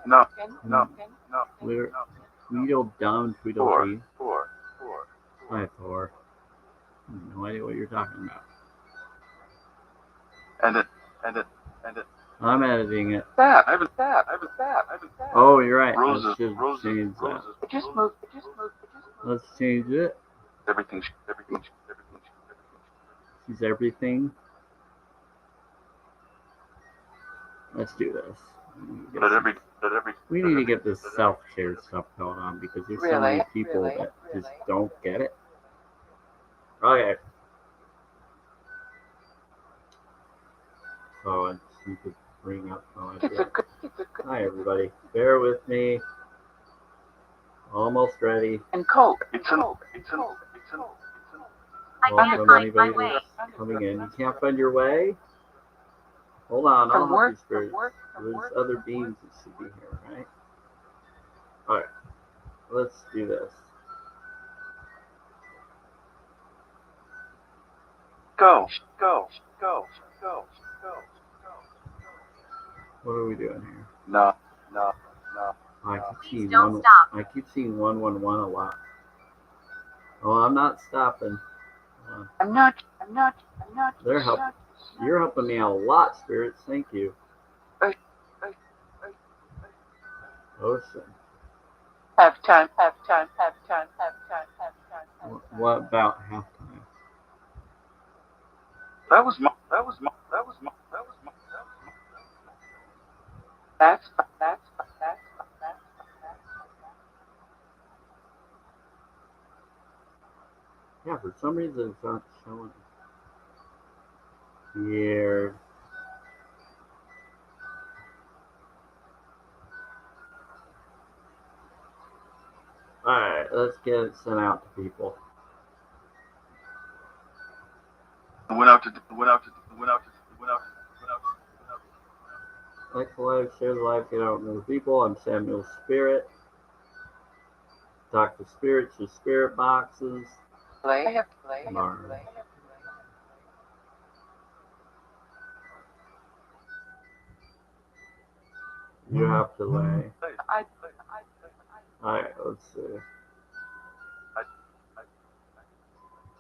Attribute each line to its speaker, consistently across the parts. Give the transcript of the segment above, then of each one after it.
Speaker 1: No.
Speaker 2: Tweedledum, Tweedledee. Hi, Thor. No idea what you're talking about.
Speaker 1: Edit.
Speaker 2: I'm editing it.
Speaker 1: That.
Speaker 2: Oh, you're right.
Speaker 1: Roses.
Speaker 2: Let's just change that.
Speaker 1: Roses. Just move.
Speaker 2: Let's change it.
Speaker 1: Everything.
Speaker 2: She's everything. Let's do this. We need to get this self-care stuff going on because there's so many people that just don't get it. Okay. So I just need to bring up. Hi, everybody. Bear with me. Almost ready.
Speaker 1: And coat.
Speaker 3: I can't find my way.
Speaker 2: Coming in. You can't find your way? Hold on. I'll help you, Spirit. There's other beings that should be here, right? Alright. Let's do this.
Speaker 1: Go.
Speaker 2: What are we doing here?
Speaker 1: No.
Speaker 2: I keep seeing
Speaker 3: Don't stop.
Speaker 2: I keep seeing 111 a lot. Oh, I'm not stopping.
Speaker 1: I'm not.
Speaker 2: They're helping. You're helping me out a lot, Spirits. Thank you. Ocean.
Speaker 1: Have time.
Speaker 2: What about halftime?
Speaker 1: That was my. That's.
Speaker 2: Yeah, for some reason it's not showing here. Alright, let's get it sent out to people.
Speaker 1: Went out to.
Speaker 2: Like the live, share the live, get out with the people. I'm Samuel Spirit. Talk to spirits with spirit boxes.
Speaker 1: Play.
Speaker 2: You have to lay. Alright, let's see.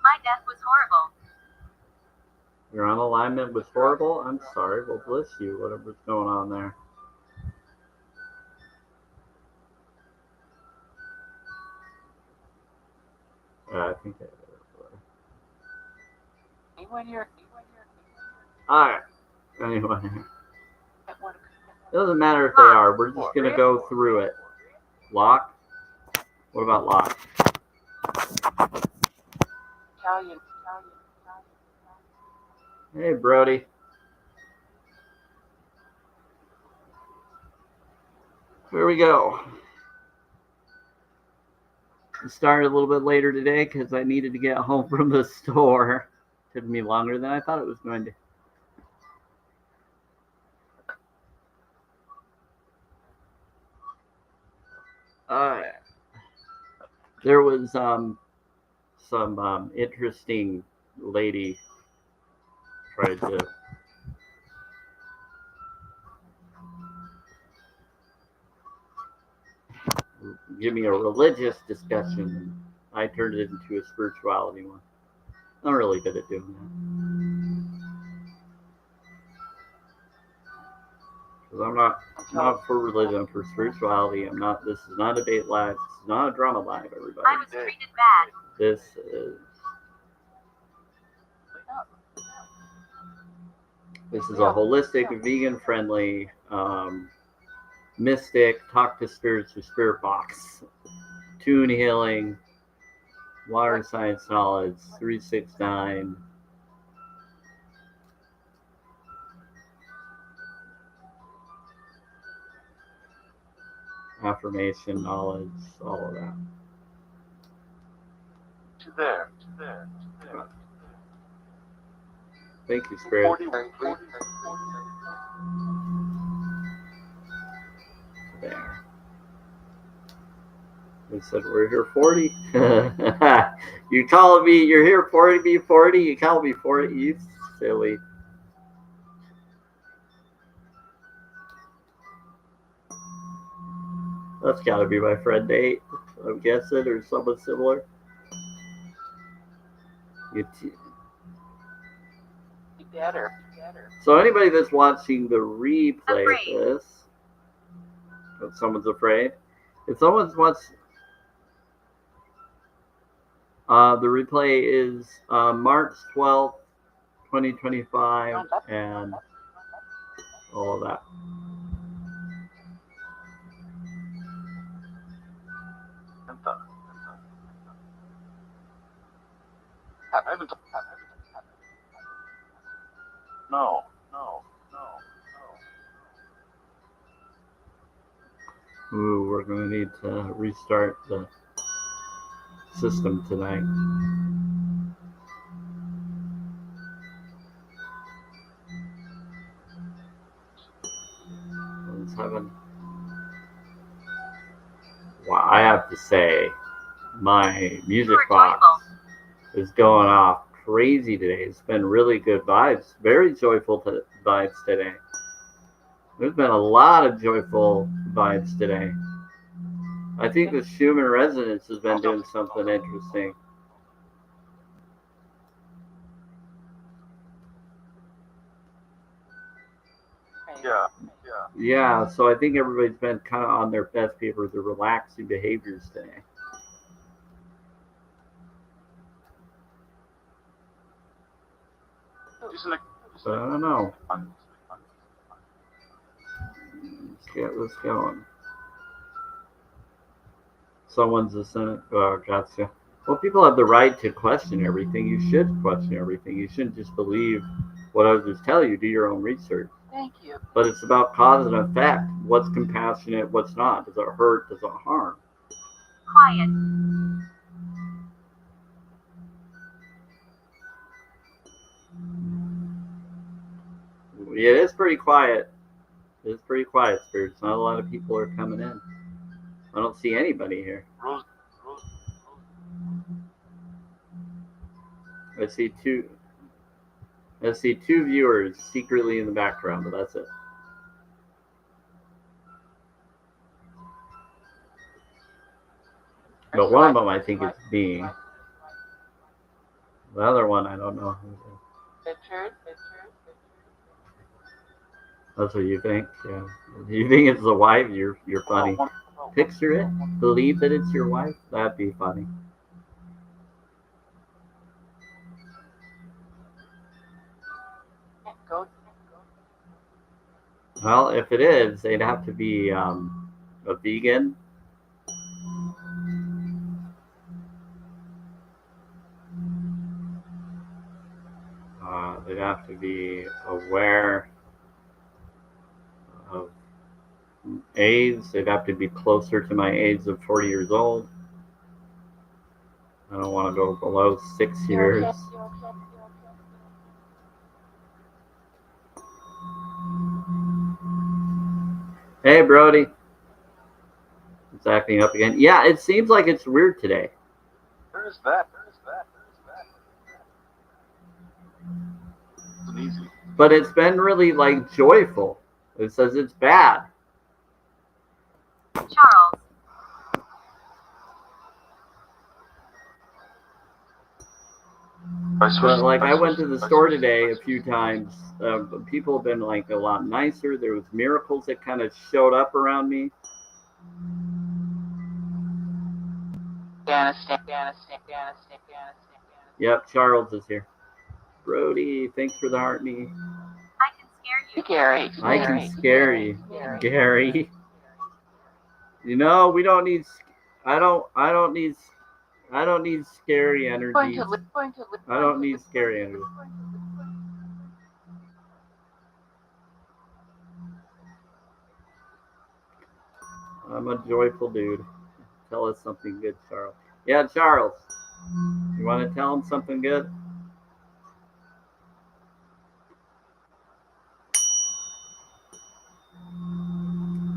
Speaker 3: My death was horrible.
Speaker 2: You're on alignment with horrible? I'm sorry. Well, bless you, whatever's going on there. I think I did it. Alright. Anyway. It doesn't matter if they are. We're just going to go through it. Lock? What about lock?
Speaker 1: Italian.
Speaker 2: Hey, Brody. Here we go. I started a little bit later today because I needed to get home from the store. Took me longer than I thought it was going to. There was some interesting lady tried to give me a religious discussion, and I turned it into a spirituality one. I'm really good at doing that. Because I'm not for religion, I'm for spirituality. This is not a date live. This is not a drama live, everybody.
Speaker 3: I was treated bad.
Speaker 2: This is a holistic, vegan-friendly, mystic, talk to spirits with spirit box, tune healing, water science knowledge, 369. Affirmation knowledge, all of that.
Speaker 1: There.
Speaker 2: Thank you, Spirit. There. They said we're here 40. You calling me? You're here 40. Be 40. You call me 40. You silly. That's got to be my friend Nate, I'm guessing, or someone similar.
Speaker 1: Better.
Speaker 2: So anybody that's watching the replay
Speaker 3: Afraid.
Speaker 2: of this, if someone's afraid, if someone's watched, the replay is March 12th, 2025, and all of that.
Speaker 1: No.
Speaker 2: Ooh, we're going to need to restart the system tonight. Wow, I have to say, my music box is going off crazy today. It's been really good vibes, very joyful vibes today. There's been a lot of joyful vibes today. I think the Schumann resonance has been doing something interesting. Yeah, so I think everybody's been kind of on their best behavior, their relaxing behaviors today. But I don't know. Let's get this going. Someone's a Senate. Oh, gotcha. Well, people have the right to question everything. You should question everything. You shouldn't just believe what others tell you. Do your own research.
Speaker 1: Thank you.
Speaker 2: But it's about cause and effect. What's compassionate? What's not? Does it hurt? Does it harm?
Speaker 3: Quiet.
Speaker 2: It is pretty quiet. It is pretty quiet, spirits. Not a lot of people are coming in. I don't see anybody here. I see two viewers secretly in the background, but that's it. But one of them I think is me. The other one I don't know who it is. That's what you think? Yeah. You think it's the wife? You're funny. Picture it. Believe that it's your wife? That'd be funny. Well, if it is, they'd have to be a vegan. They'd have to be aware of AIDS. They'd have to be closer to my age of 40 years old. I don't want to go below 6 years. Hey, Brody. It's acting up again. Yeah, it seems like it's weird today.
Speaker 1: Where is that? It's easy.
Speaker 2: But it's been really like joyful. It says it's bad.
Speaker 3: Charles.
Speaker 2: But like I went to the store today a few times. People have been like a lot nicer. There was miracles that kind of showed up around me. Yep, Charles is here. Brody, thanks for the heart me.
Speaker 3: I can scare you.
Speaker 1: Gary.
Speaker 2: I can scare you, Gary. You know, we don't need. I don't need scary energy. I don't need scary energy. I'm a joyful dude. Tell us something good, Charles. Yeah, Charles. You want to tell him something good?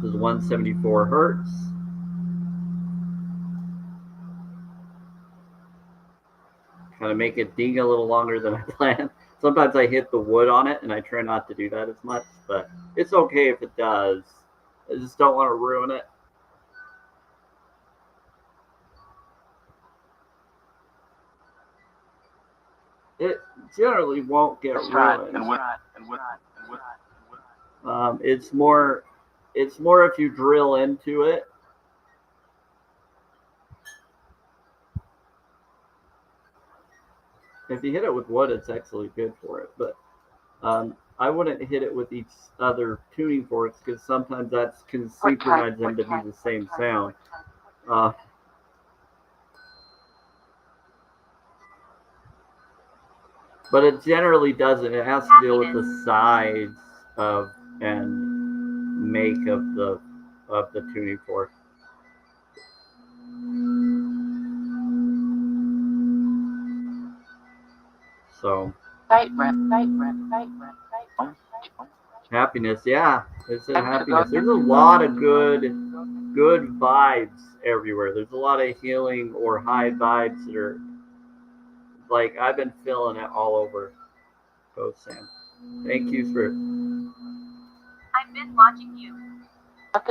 Speaker 2: This is 174 hertz. Kind of make it ding a little longer than I planned. Sometimes I hit the wood on it, and I try not to do that as much, but it's okay if it does. I just don't want to ruin it. generally won't get ruined. It's more if you drill into it. If you hit it with wood, it's actually good for it. But I wouldn't hit it with each other tuning forks because sometimes that can synchronize them to be the same sound. But it generally doesn't. It has to deal with the size of and make of the tuning fork. So happiness, yeah, it's a happiness. There's a lot of good vibes everywhere. There's a lot of healing or high vibes that are like I've been feeling it all over. Go Sam. Thank you for.
Speaker 3: I've been watching you.
Speaker 2: I've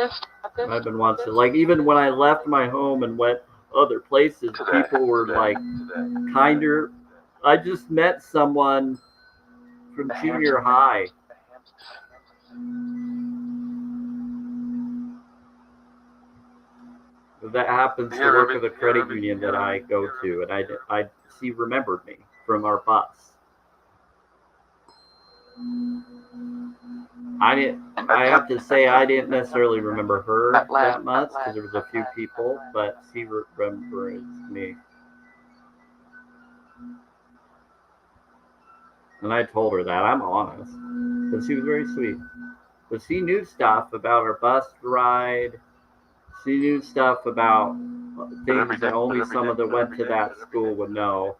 Speaker 2: been watching. Like even when I left my home and went other places, people were like kinder. I just met someone from junior high. That happens to work at the credit union that I go to, and she remembered me from our bus. I have to say I didn't necessarily remember her that much because there was a few people, but she remembers me. And I told her that I'm honest, but she was very sweet. But she knew stuff about our bus ride. She knew stuff about things that only someone that went to that school would know.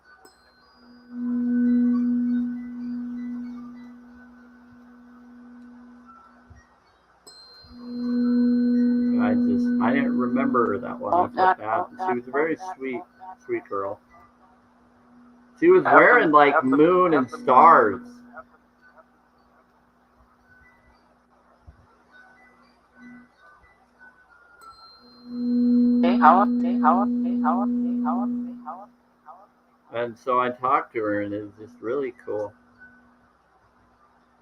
Speaker 2: I didn't remember her that well. I felt bad. She was a very sweet girl. She was wearing like moon and stars. And so I talked to her, and it was just really cool.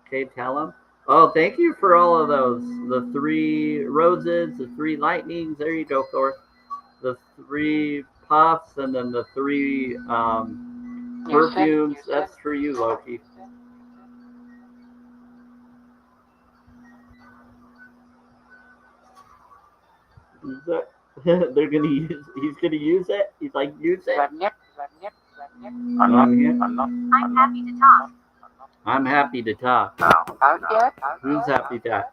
Speaker 2: Okay, tell him. Oh, thank you for all of those. The 3 roses, the 3 lightnings. There you go, Thor. The 3 puffs, and then the 3 perfumes. That's for you, Loki. They're gonna use. He's gonna use it. He's like, use it.
Speaker 3: I'm happy to talk.
Speaker 2: I'm happy to talk. Who's happy to talk?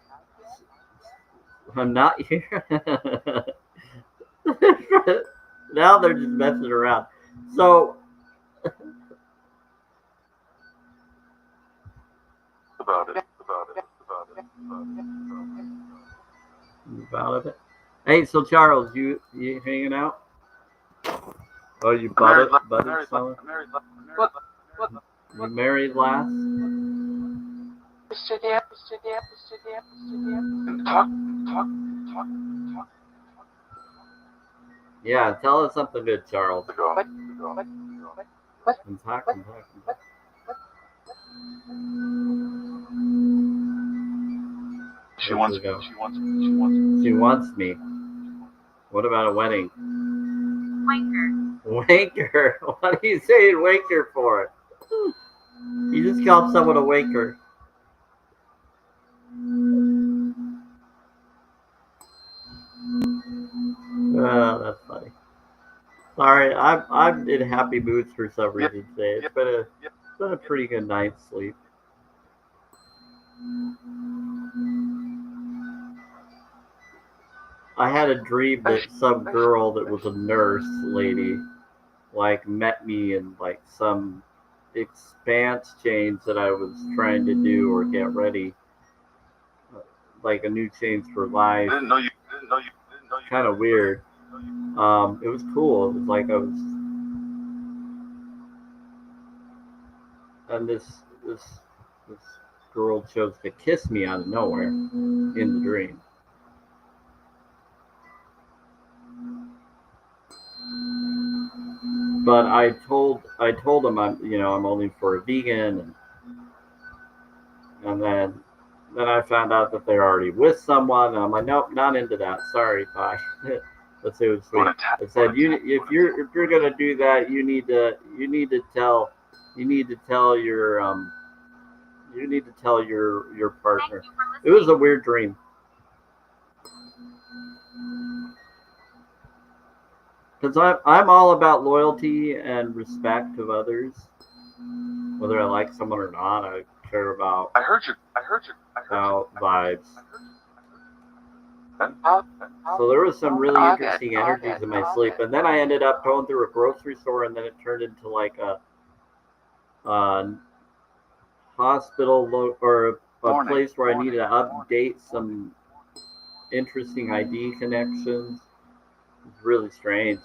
Speaker 2: I'm not here. Now they're just messing around. So about it. Hey, so Charles, you hanging out? Oh, you butted someone? You married last? Yeah, tell us something good, Charles. I'm talking. She wants me. What about a wedding? Wanker. What are you saying wanker for? You just called someone a wanker. Oh, that's funny. Sorry, I'm in happy moods for some reason today. It's been a pretty good night's sleep. I had a dream that some girl that was a nurse lady like met me in like some expanse change that I was trying to do or get ready, like a new change for life. Kind of weird. It was cool. It was like I was, and this girl chose to kiss me out of nowhere in the dream. but I told them I'm only for a vegan, and then I found out that they're already with someone, and I'm like, nope, not into that. Sorry, bye. Let's say it was sweet. I said, if you're gonna do that, you need to tell your partner. It was a weird dream. Because I'm all about loyalty and respect of others, whether I like someone or not. I care about vibes. So there was some really interesting energies in my sleep, and then I ended up going through a grocery store, and then it turned into like a hospital or a place where I needed to update some interesting ID connections. It's really strange.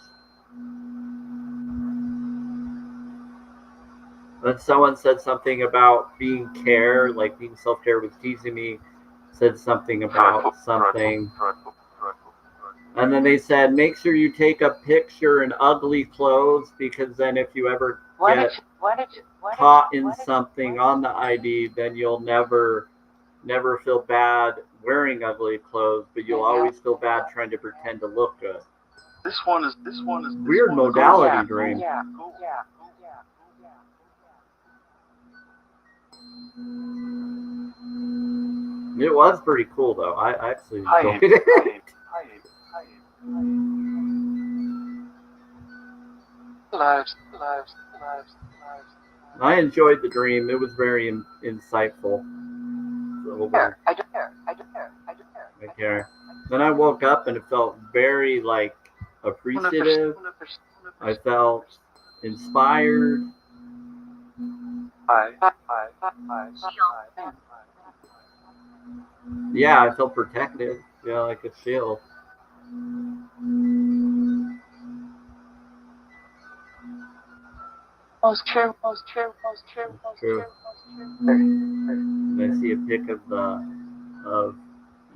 Speaker 2: Then someone said something about being like being self-care was teasing me, said something about something. And then they said, make sure you take a picture in ugly clothes, because then if you ever get caught in something on the ID, then you'll never feel bad wearing ugly clothes, but you'll always feel bad trying to pretend to look good.
Speaker 1: This one is
Speaker 2: Weird modality dream. It was pretty cool though. I actually enjoyed it. I enjoyed the dream. It was very insightful. So, I care. Then I woke up and it felt very like appreciative. I felt inspired. Yeah, I felt protected. Yeah, like a shield. True. I see a pic of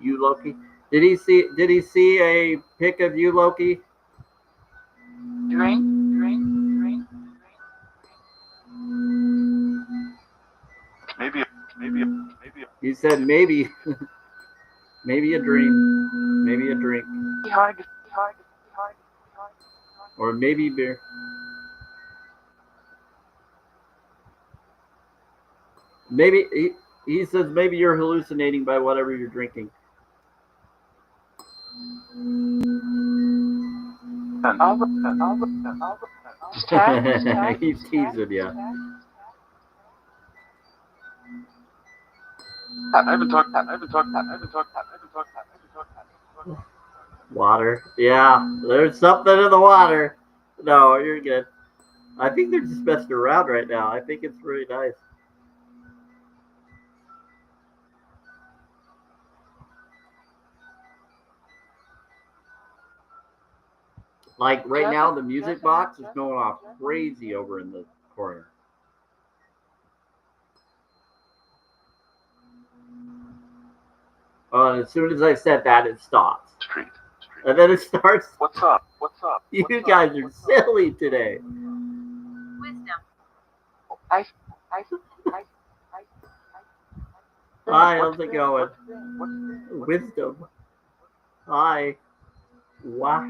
Speaker 2: you, Loki. Did he see a pic of you, Loki?
Speaker 1: Drink. Maybe.
Speaker 2: He said maybe maybe a dream, maybe a drink, or maybe beer. Maybe he says maybe you're hallucinating by whatever you're drinking. He's teasing you.
Speaker 1: I haven't talked.
Speaker 2: Water. Yeah, there's something in the water. No, you're good. I think they're just messing around right now. I think it's really nice. Like right now, the music box is going off crazy over in the corner. And as soon as I said that, it stops.
Speaker 1: Street.
Speaker 2: And then it starts.
Speaker 1: What's up?
Speaker 2: You guys are silly today.
Speaker 3: Wisdom.
Speaker 2: Hi, how's it going? Wisdom. Hi. Why?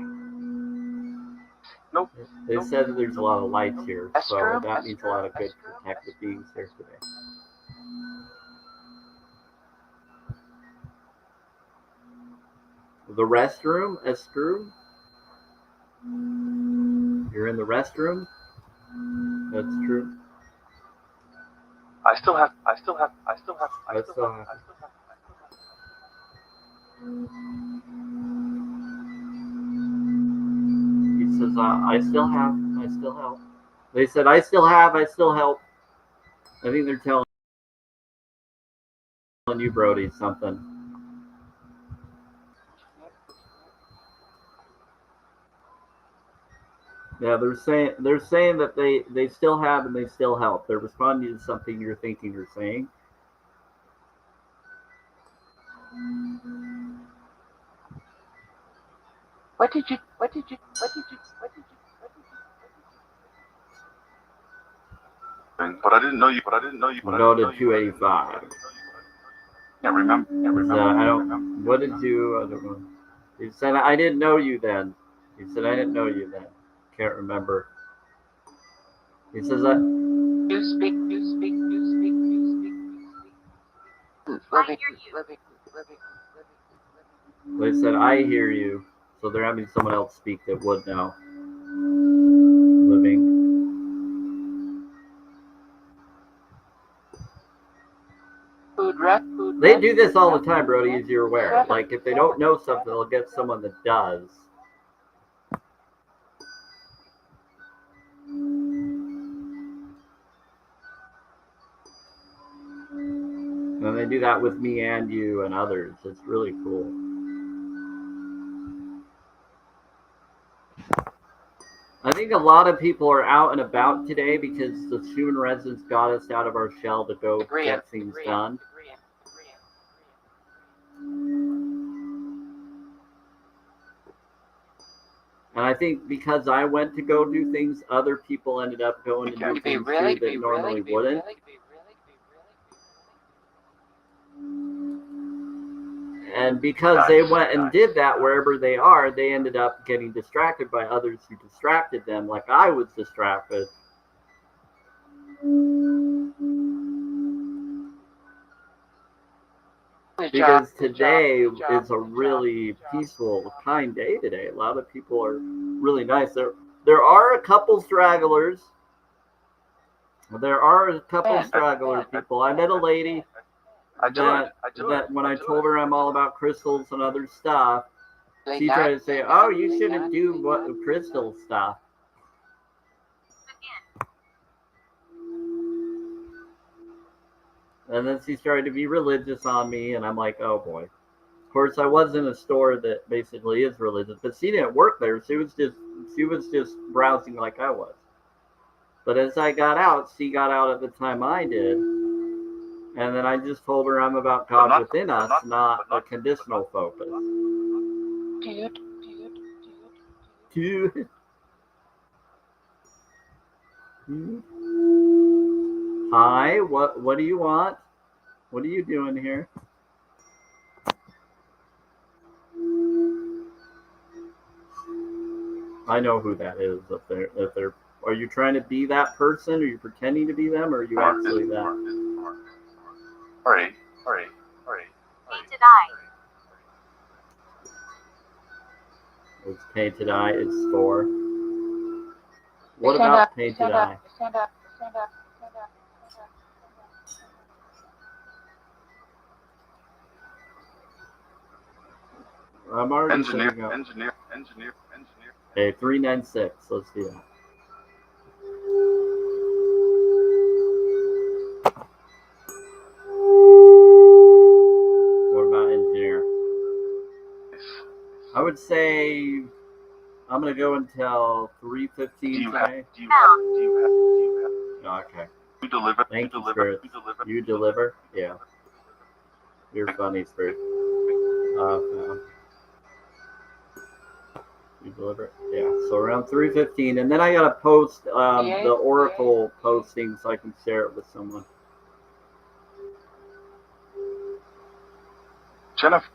Speaker 1: Nope.
Speaker 2: They said that there's a lot of lights here, so that means a lot of good protective beings here today. The restroom, Estru? You're in the restroom? That's true.
Speaker 1: I still have.
Speaker 2: He says, I still help. They said, I still help. I think they're telling you, Brody, something. Yeah, they're saying that they still have and they still help. They're responding to something you're thinking or saying.
Speaker 1: What did you? but I didn't know you. But I didn't know you.
Speaker 2: We'll go to 285.
Speaker 1: Can't remember.
Speaker 2: I don't. What did you? I don't know. He said I didn't know you then. He said I didn't know you then. Can't remember. He says that.
Speaker 3: You speak. I hear you.
Speaker 2: They said I hear you. So they're having someone else speak that would know. Living. They do this all the time, Brody, as you're aware. Like, if they don't know something, they'll get someone that does. And they do that with me and you and others. It's really cool. I think a lot of people are out and about today because the human residence got us out of our shell to go get things done. And I think because I went to go do things, other people ended up going to do things too that normally wouldn't. And because they went and did that wherever they are, they ended up getting distracted by others who distracted them, like I was distracted. Because today is a really peaceful, kind day today. A lot of people are really nice. There are a couple stragglers. There are a couple straggler people. I met a lady that when I told her I'm all about crystals and other stuff, she tried to say, "Oh, you shouldn't do what crystal stuff." And then she started to be religious on me, and I'm like, "Oh boy." Of course, I was in a store that basically is religious, but she didn't work there. She was just browsing like I was. But as I got out, she got out at the time I did. And then I just told her I'm about God within us, not a conditional focus. Dude. Hi, what do you want? What are you doing here? I know who that is up there. If they're, are you trying to be that person? Are you pretending to be them, or are you actually that?
Speaker 1: Hurry.
Speaker 3: Painted eye.
Speaker 2: It's painted eye. It's store. What about painted eye?
Speaker 3: Stand up.
Speaker 2: I'm already
Speaker 1: Engineer.
Speaker 2: Okay, 396. Let's do that. What about engineer? I would say I'm gonna go until 3:15 today. Okay.
Speaker 1: You deliver.
Speaker 2: Thank you, Spirit. You deliver? Yeah. You're funny, Spirit. You deliver? Yeah. So around 3:15, and then I gotta post the Oracle posting so I can share it with someone.
Speaker 1: Jennifer.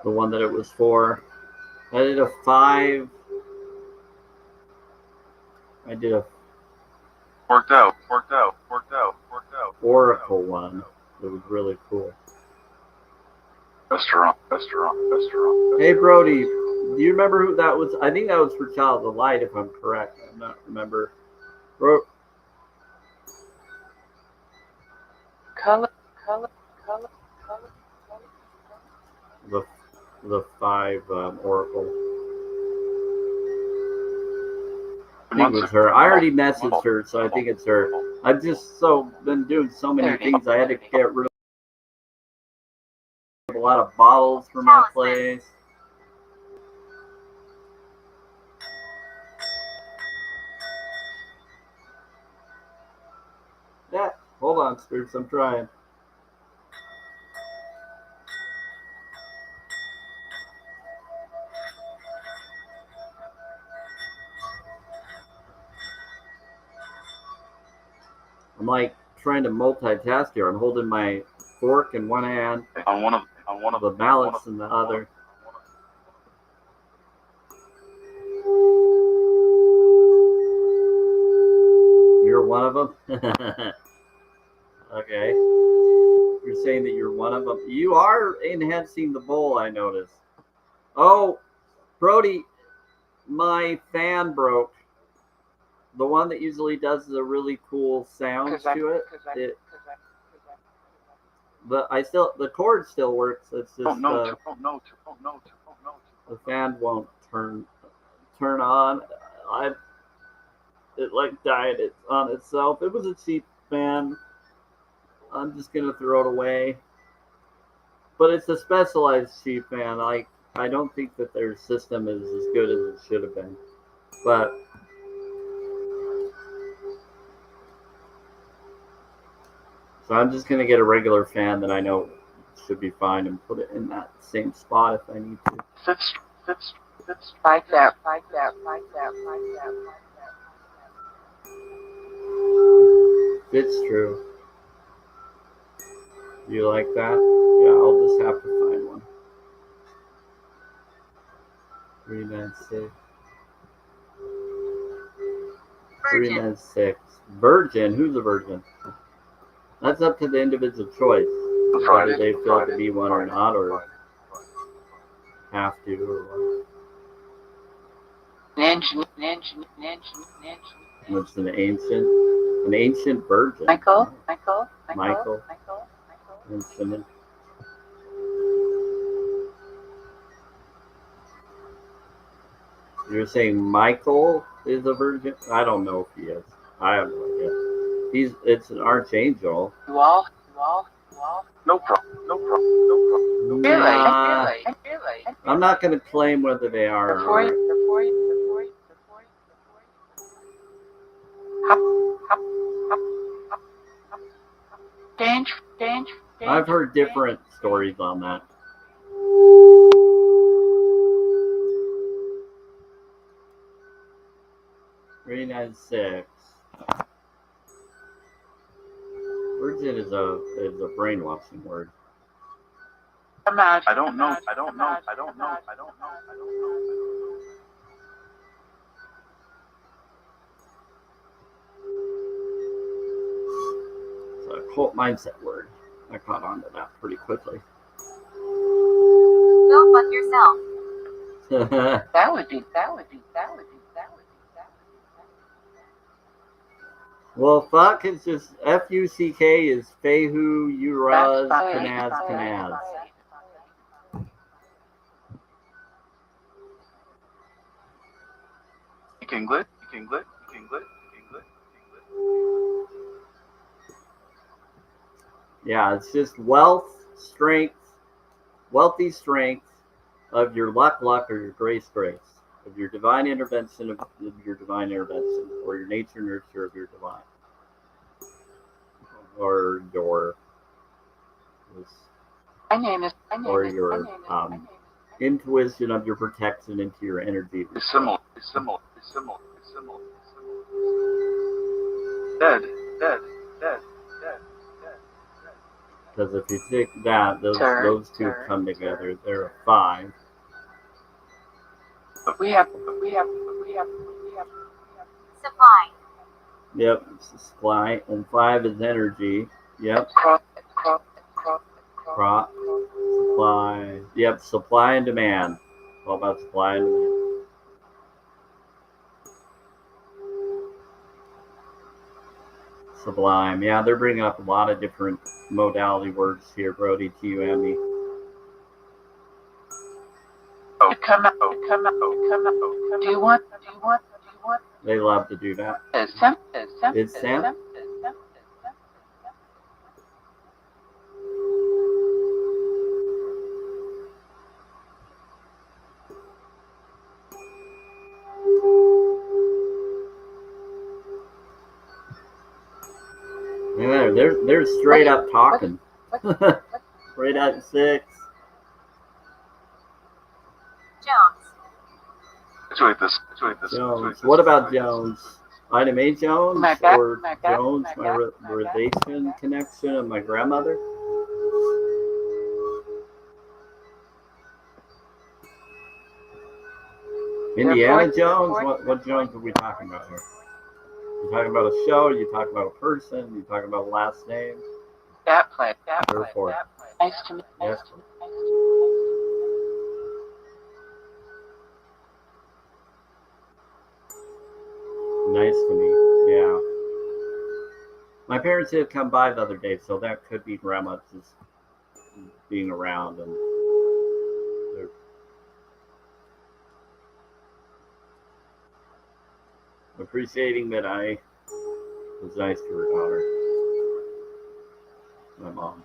Speaker 2: The one that it was for. I did a 5. I did a
Speaker 1: Worked out.
Speaker 2: Oracle one. It was really cool.
Speaker 1: Restaurant.
Speaker 2: Hey Brody, do you remember who that was? I think that was for Child of the Light, if I'm correct. I'm not remember.
Speaker 3: Color.
Speaker 2: The 5 Oracle. I think it was her. I already messaged her, so I think it's her. I've just been doing so many things. I had to get rid of a lot of bottles from my place. Yeah, hold on, Spirits. I'm trying. I'm like trying to multitask here. I'm holding my fork in one hand,
Speaker 1: On one of
Speaker 2: the mallets in the other. You're one of them? Okay. You're saying that you're one of them. You are enhancing the bowl, I noticed. Oh, Brody, my fan broke. The one that usually does the really cool sounds to it. The cord still works. It's just the fan won't turn on. It like died on itself. It was a cheap fan. I'm just gonna throw it away. But it's a specialized cheap fan. I don't think that their system is as good as it should have been. But so I'm just gonna get a regular fan that I know should be fine and put it in that same spot if I need to.
Speaker 3: Fits like that.
Speaker 2: It's true. You like that? Yeah, I'll just have to find one. 396. 396. Virgin? Who's a virgin? That's up to the individual choice. Whether they feel to be one or not, or have to, or what. What's an ancient virgin?
Speaker 3: Michael.
Speaker 2: Instrument. You're saying Michael is a virgin? I don't know if he is. I have no idea. It's an archangel.
Speaker 3: You all.
Speaker 1: No problem.
Speaker 3: Really?
Speaker 2: I'm not going to claim whether they are or not.
Speaker 3: Danger.
Speaker 2: I've heard different stories on that. Three 396. Virgin is a brainwashing word.
Speaker 3: Imagine.
Speaker 1: I don't know.
Speaker 2: It's a cult mindset word. I caught on to that pretty quickly.
Speaker 3: Go fuck yourself. That would be.
Speaker 2: Well, fuck is just F-U-C-K is Fehu, Uraz, Kanaz.
Speaker 1: English.
Speaker 2: Yeah, it's just wealthy strength of your luck, or your grace, of your divine intervention, or your nature nurture of your divine, or your intuition of your protection into your energy.
Speaker 1: Similar. Dead.
Speaker 2: Because if you take that, those two come together. They're a 5.
Speaker 3: We have.
Speaker 4: Supply.
Speaker 2: Yep, supply, and 5 is energy. Yep. Crop. Supply. Yep, supply and demand. All about supply and demand. Sublime. Yeah, they're bringing up a lot of different modality words here, Brody, to you and me.
Speaker 3: Come out. Do you want?
Speaker 2: They love to do that. It's Sam? Yeah, they're straight up talking. Straight up 6.
Speaker 4: Jones.
Speaker 1: Situate this.
Speaker 2: Jones. What about Jones? Ida Mae Jones
Speaker 3: My back-
Speaker 2: or
Speaker 3: my back-
Speaker 2: Jones,
Speaker 3: my
Speaker 2: my
Speaker 3: back-
Speaker 2: re-
Speaker 3: my back-
Speaker 2: relation
Speaker 3: my back.
Speaker 2: connection of my grandmother? Indiana
Speaker 3: Therefore-
Speaker 2: Jones?
Speaker 3: therefore-
Speaker 2: What Jones are we talking about here? You talking about a show? You talking about a person? You talking about a last name?
Speaker 3: That play. That play.
Speaker 2: Therefore.
Speaker 3: That play. Nice to meet.
Speaker 2: Yes.
Speaker 3: Nice to meet. Nice to meet.
Speaker 2: Nice to meet. Yeah. My parents did come by the other day, so that could be grandma just being around and they're appreciating that I was nice to her daughter, my mom.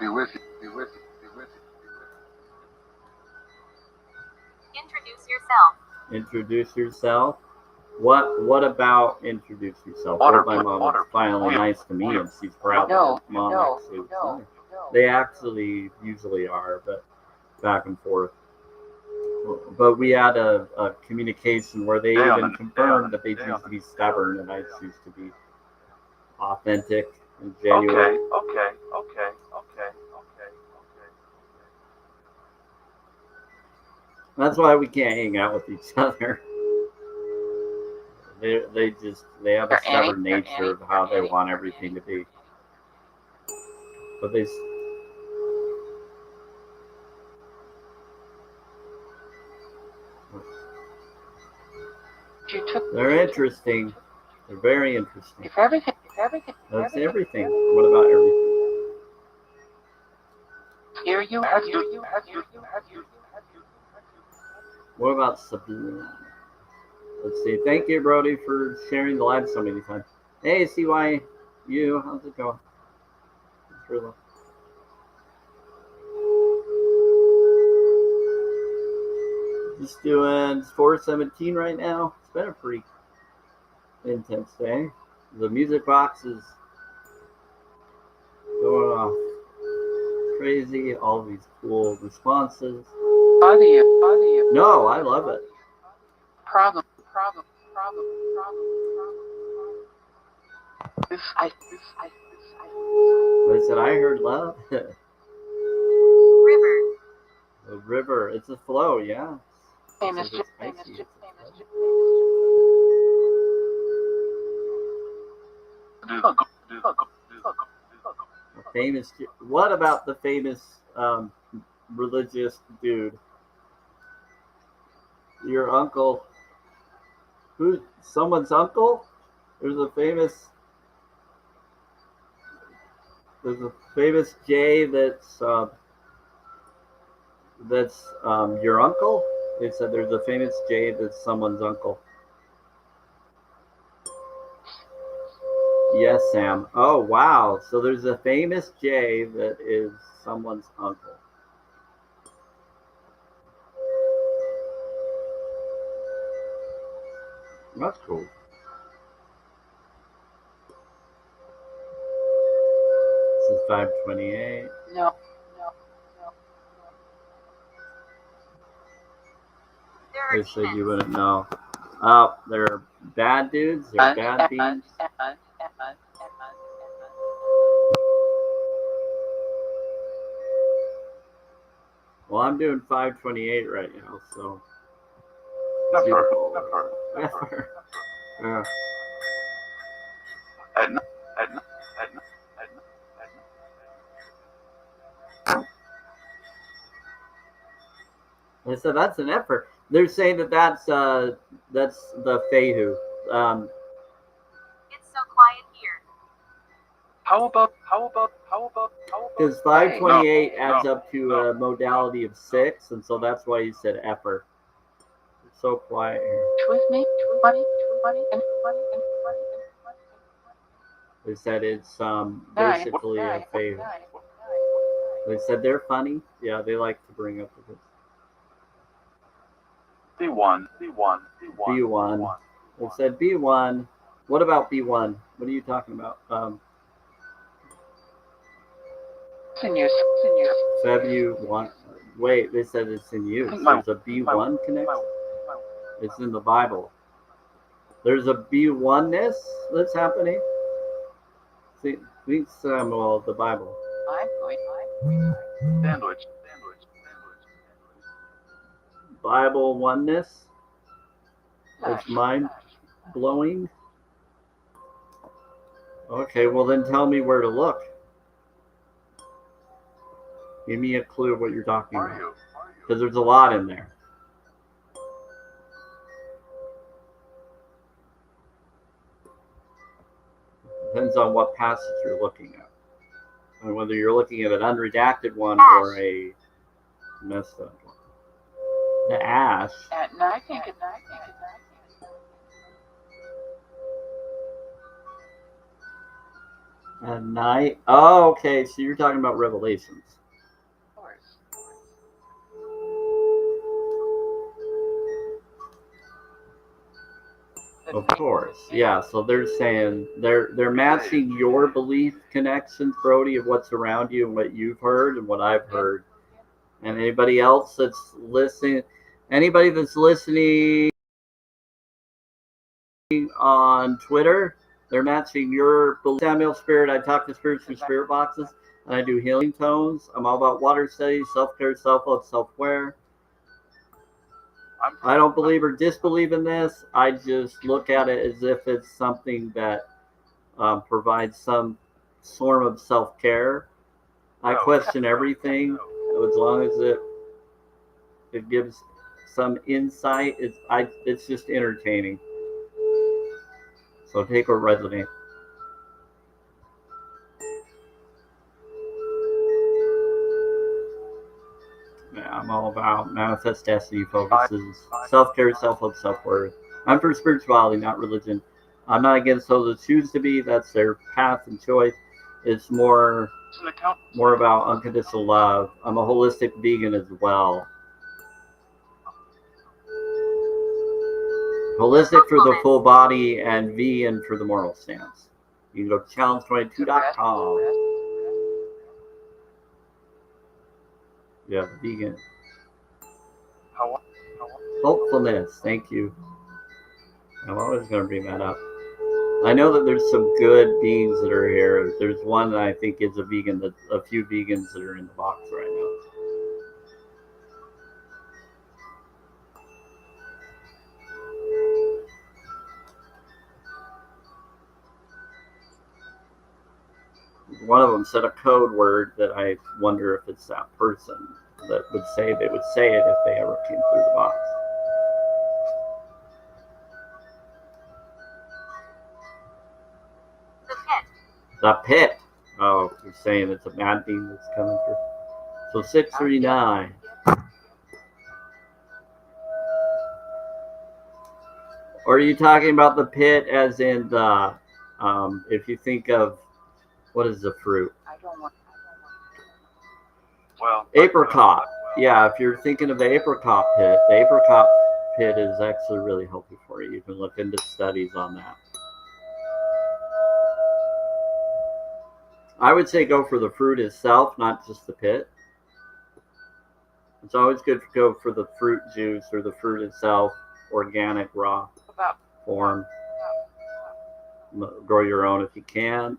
Speaker 1: Be with you. Be with you. Be with you.
Speaker 4: Introduce yourself.
Speaker 2: Introduce yourself. What about introduce yourself?
Speaker 1: Water,
Speaker 2: Well, my mom
Speaker 1: water,
Speaker 2: was finally
Speaker 1: water,
Speaker 2: nice to me,
Speaker 1: water.
Speaker 2: and she's proud
Speaker 3: No,
Speaker 2: that mom
Speaker 3: no,
Speaker 2: actually was
Speaker 3: no,
Speaker 2: nice.
Speaker 3: no.
Speaker 2: They actually usually are, but back and forth. But we had a communication where they even confirmed that they choose to be stubborn and I choose to be authentic and genuine.
Speaker 1: Okay.
Speaker 2: That's why we can't hang out with each other. They have a
Speaker 3: They're
Speaker 2: stubborn
Speaker 3: Annie,
Speaker 2: nature of how they want everything to be. But they're interesting. They're very interesting.
Speaker 3: If everything.
Speaker 2: That's everything. What about everything?
Speaker 3: Hear you.
Speaker 1: Have
Speaker 3: Hear
Speaker 1: you?
Speaker 3: you.
Speaker 1: Have
Speaker 3: Hear
Speaker 1: you?
Speaker 3: you.
Speaker 1: Have you?
Speaker 2: What about subliminal? Let's see. Thank you, Brody, for sharing the live so many times. Hey, CYU, how's it going? It's really... Just doing 417 right now. It's been a pretty intense day. The music box is going off crazy. All these cool responses.
Speaker 3: Bother you.
Speaker 2: No, I love it.
Speaker 3: Problem. This I.
Speaker 2: But I said I heard love.
Speaker 4: River.
Speaker 2: A river. It's a flow, yeah.
Speaker 3: Famous.
Speaker 2: It's icy. A famous. What about the famous religious dude? Your uncle. Who? Someone's uncle? There's a famous Jay that's your uncle. They said there's a famous Jay that's someone's uncle. Yes, Sam. Oh, wow. So there's a famous Jay that is someone's uncle. That's cool. This is 528.
Speaker 3: No.
Speaker 4: There are
Speaker 2: They said you
Speaker 4: demons.
Speaker 2: wouldn't know. Oh, they're bad dudes. They're bad beans. Well, I'm doing 528 right now, so.
Speaker 1: Never.
Speaker 2: Yeah.
Speaker 1: At night.
Speaker 2: I said that's an effort. They're saying that's the Fehu.
Speaker 4: It's so quiet here.
Speaker 1: How about?
Speaker 2: Because 528
Speaker 1: No,
Speaker 2: adds up to a modality of 6, and so that's why he said effort. It's so quiet here.
Speaker 3: With me.
Speaker 2: They said it's basically a Fehu. They said they're funny. Yeah, they like to bring up the
Speaker 1: B1.
Speaker 2: B1. They said B1. What about B1? What are you talking about?
Speaker 3: Seniors.
Speaker 2: Febu1. Wait, they said it's in use. There's a B1 connection. It's in the Bible. There's a be oneness that's happening. See, read Samuel, the Bible.
Speaker 3: I'm going.
Speaker 1: Sandwich.
Speaker 2: Bible oneness. It's
Speaker 3: Hush.
Speaker 2: mind blowing. Okay, well then tell me where to look. Give me a clue of what you're talking
Speaker 1: Are
Speaker 2: about.
Speaker 1: you?
Speaker 2: Because there's a lot in there. Depends on what passage you're looking at. And whether you're looking at an unredacted one or a messed up one. The ash.
Speaker 3: At night, I think it's
Speaker 2: At night. Oh, okay. So you're talking about Revelations.
Speaker 3: of course.
Speaker 2: Of course. Yeah. So they're saying they're matching your belief connections, Brody, of what's around you and what you've heard and what I've heard. And anybody else that's listening, anybody that's listening on Twitter, they're matching your Samuel Spirit. I talk to spirits through spirit boxes, and I do healing tones. I'm all about water studies, self-care, self-love, self-aware. I don't believe or disbelieve in this. I just look at it as if it's something that provides some form of self-care. I question everything as long as it gives some insight. It's just entertaining. So take what resonates. Yeah, I'm all about manifest destiny focuses, self-care, self-love, self-worth. I'm for spirituality, not religion. I'm not against those that choose to be. That's their path and choice. It's more about unconditional love. I'm a holistic vegan as well. Holistic for the full body and vegan for the moral stance. You can go to challenge22.com. Yeah, vegan. Hopefulness. Thank you. I'm always going to bring that up. I know that there's some good beings that are here. There's one that I think is a vegan, a few vegans that are in the box right now. One of them said a code word that I wonder if it's that person that would say they would say it if they ever came through the box.
Speaker 4: The pit.
Speaker 2: The pit. Oh, you're saying it's a mad being that's coming through. So 639. Or are you talking about the pit as in the, if you think of, what is the fruit?
Speaker 3: I don't want.
Speaker 1: Well,
Speaker 2: Apricot. Yeah, if you're thinking of the apricot pit is actually really healthy for you. You can look into studies on that. I would say go for the fruit itself, not just the pit. It's always good to go for the fruit juice or the fruit itself, organic, raw form. Grow your own if you can.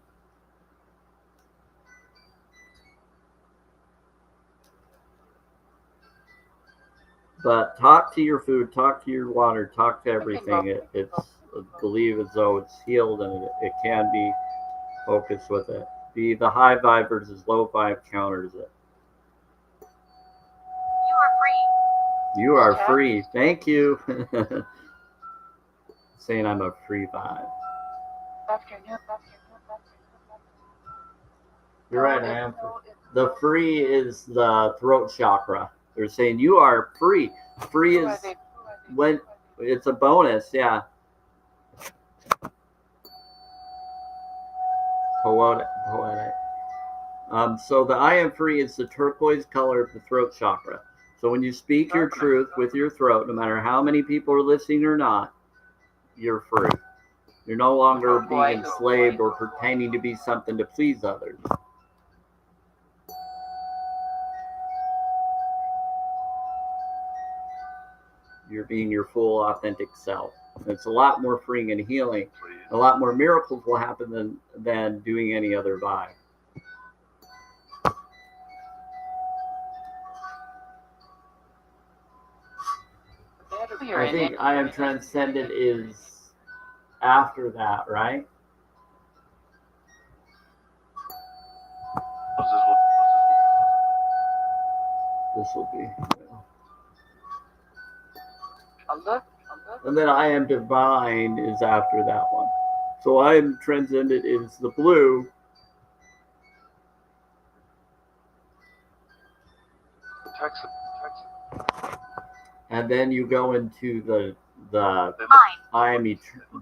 Speaker 2: But talk to your food, talk to your water, talk to everything. It's believe as though it's healed and it can be focused with it. The high vibe versus low vibe counters it.
Speaker 4: You are free.
Speaker 2: You are free. Thank you. Saying I'm a free vibe. You're right, I am free. The free is the throat chakra. They're saying you are free. Free is when it's a bonus, yeah. Poetic. So the I am free is the turquoise color of the throat chakra. So when you speak your truth with your throat, no matter how many people are listening or not, you're free. You're no longer being enslaved or pretending to be something to please others. You're being your full, authentic self. It's a lot more freeing and healing. A lot more miracles will happen than doing any other vibe. I think I am transcended is after that, right? This will be. And then I am divine is after that one. So I am transcended is the blue. And then you go into the I am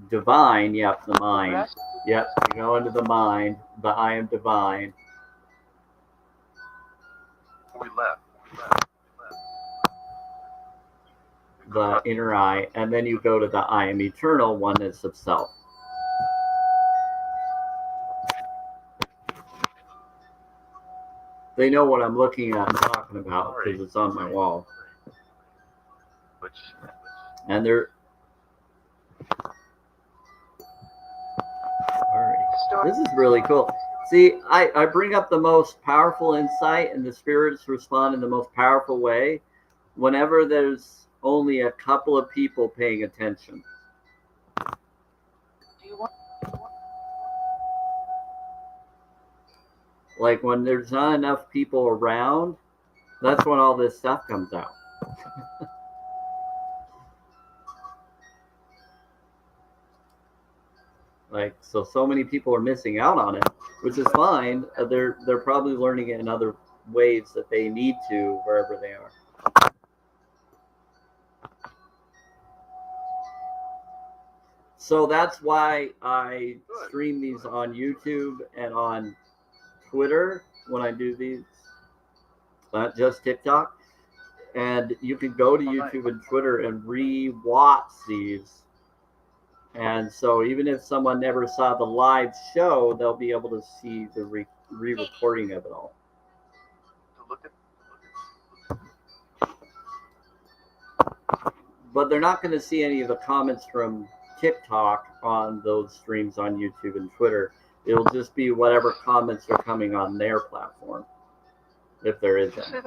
Speaker 2: divine. Yep, the mind. Yep, you go into the mind. The I am divine.
Speaker 1: We left.
Speaker 2: The inner eye, and then you go to the I am eternal, oneness of self. They know what I'm looking at and talking about because it's on my wall. And they're... This is really cool. See, I bring up the most powerful insight, and the spirits respond in the most powerful way whenever there's only a couple of people paying attention. Like when there's not enough people around, that's when all this stuff comes out. Like, so many people are missing out on it, which is fine. They're probably learning it in other ways that they need to wherever they are. So that's why I stream these on YouTube and on Twitter when I do these, not just TikTok. And you can go to YouTube and Twitter and re-watch these. And so even if someone never saw the live show, they'll be able to see the re-recording of it all. But they're not going to see any of the comments from TikTok on those streams on YouTube and Twitter. It'll just be whatever comments are coming on their platform, if there is any.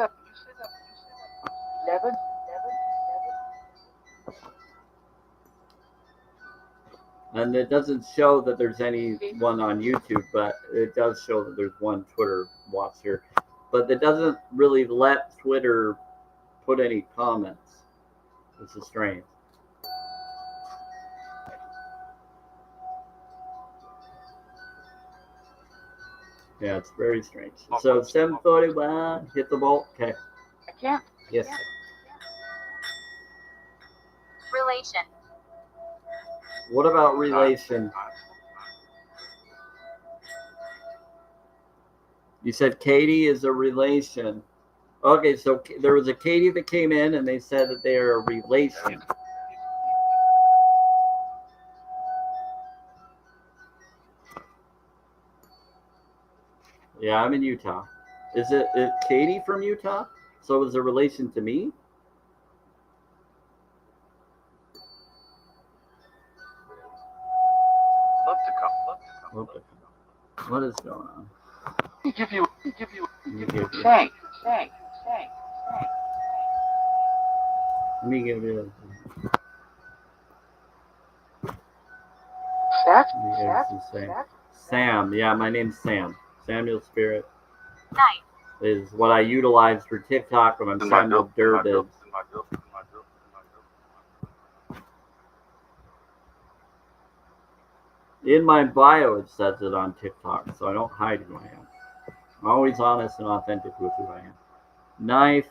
Speaker 2: And it doesn't show that there's anyone on YouTube, but it does show that there's one Twitter watcher. But it doesn't really let Twitter put any comments. Which is strange. Yeah, it's very strange. So 741, hit the bolt. Okay.
Speaker 3: I can't.
Speaker 2: Yes.
Speaker 4: Relation.
Speaker 2: What about relation? You said Katie is a relation. Okay, so there was a Katie that came in and they said that they are a relation. Yeah, I'm in Utah. Is it Katie from Utah? So is it a relation to me?
Speaker 1: Love to come.
Speaker 2: What is going on?
Speaker 3: Give you.
Speaker 2: Thanks.
Speaker 3: Thanks.
Speaker 2: Let me give you. Sam. Yeah, my name's Sam. Samuel Spirit.
Speaker 4: Nice.
Speaker 2: Is what I utilize for TikTok when I'm trying to Durbid. In my bio, it says it on TikTok, so I don't hide who I am. I'm always honest and authentic with who I am. Knife.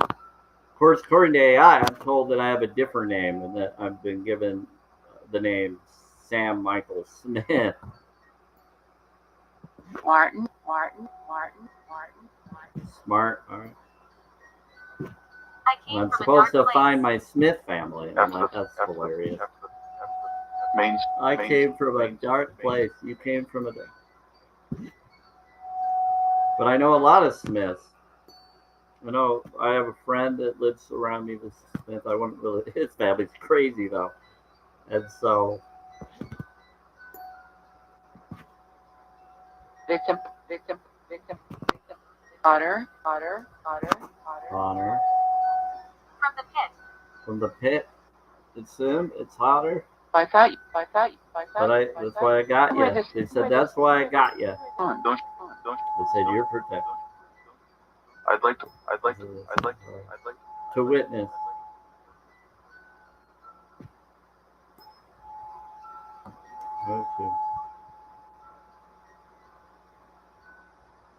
Speaker 2: Of course, according to AI, I'm told that I have a different name and that I've been given the name Sam Michael Smith.
Speaker 3: Martin.
Speaker 2: Smart. All right.
Speaker 4: I came
Speaker 2: I'm
Speaker 4: from
Speaker 2: supposed
Speaker 4: a
Speaker 2: to
Speaker 4: dark
Speaker 2: find
Speaker 4: place.
Speaker 2: my Smith family. I'm like, that's hilarious. I came from a dark place. You came from a... But I know a lot of Smiths. I know I have a friend that lives around me that's Smith. I wouldn't really... His family's crazy, though. And so
Speaker 3: Victim, victim, victim, victim. Otter, otter, otter, otter.
Speaker 2: Honor
Speaker 4: From the pit.
Speaker 2: from the pit. It's him. It's hotter.
Speaker 3: I thought you,
Speaker 2: But that's why I got you. They said that's why I got you.
Speaker 1: Don't
Speaker 2: They said you're protected.
Speaker 1: I'd like to
Speaker 2: To witness. Okay.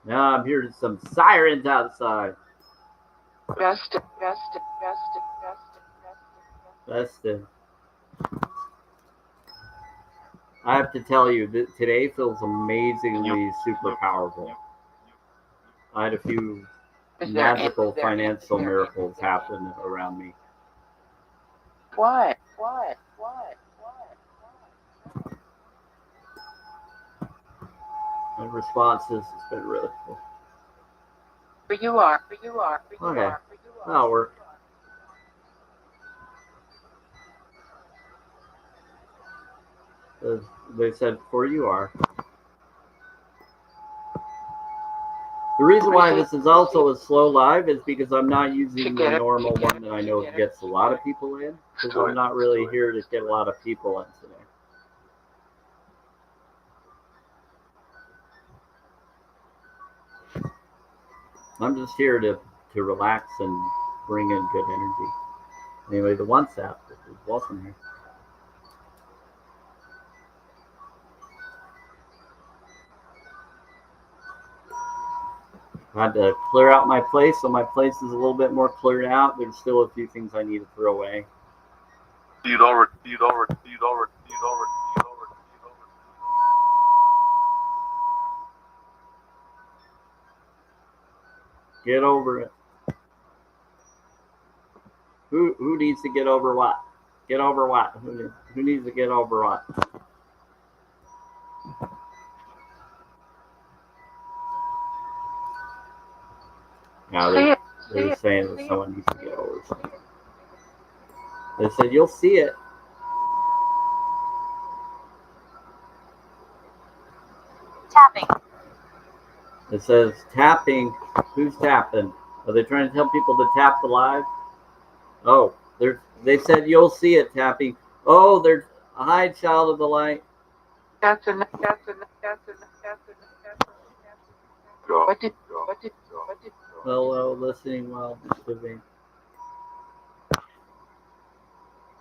Speaker 2: Now I'm hearing some sirens outside.
Speaker 3: Vested, vested, vested, vested,
Speaker 2: Vested. I have to tell you that today feels amazingly super powerful. I had a few magical financial miracles happen around me.
Speaker 3: What?
Speaker 2: And responses has been really cool.
Speaker 3: Where you are.
Speaker 2: Okay. That'll work. They said, for you are. The reason why this is also a slow live is because I'm not using the normal one that I know gets a lot of people in. Because I'm not really here to get a lot of people in today. I'm just here to relax and bring in good energy. Anyway, the WhatsApp is welcome here. I had to clear out my place, so my place is a little bit more cleared out. There's still a few things I need to throw away.
Speaker 1: Get over.
Speaker 2: Get over it. Who needs to get over what? Get over what? Who needs to get over what? Now they're saying that someone needs to get over something. They said you'll see it.
Speaker 4: Tapping.
Speaker 2: It says tapping. Who's tapping? Are they trying to tell people to tap the live? Oh, they said you'll see it tapping. Oh, there's a hi, child of the light.
Speaker 3: That's enough. What did?
Speaker 2: Hello, listening well, living.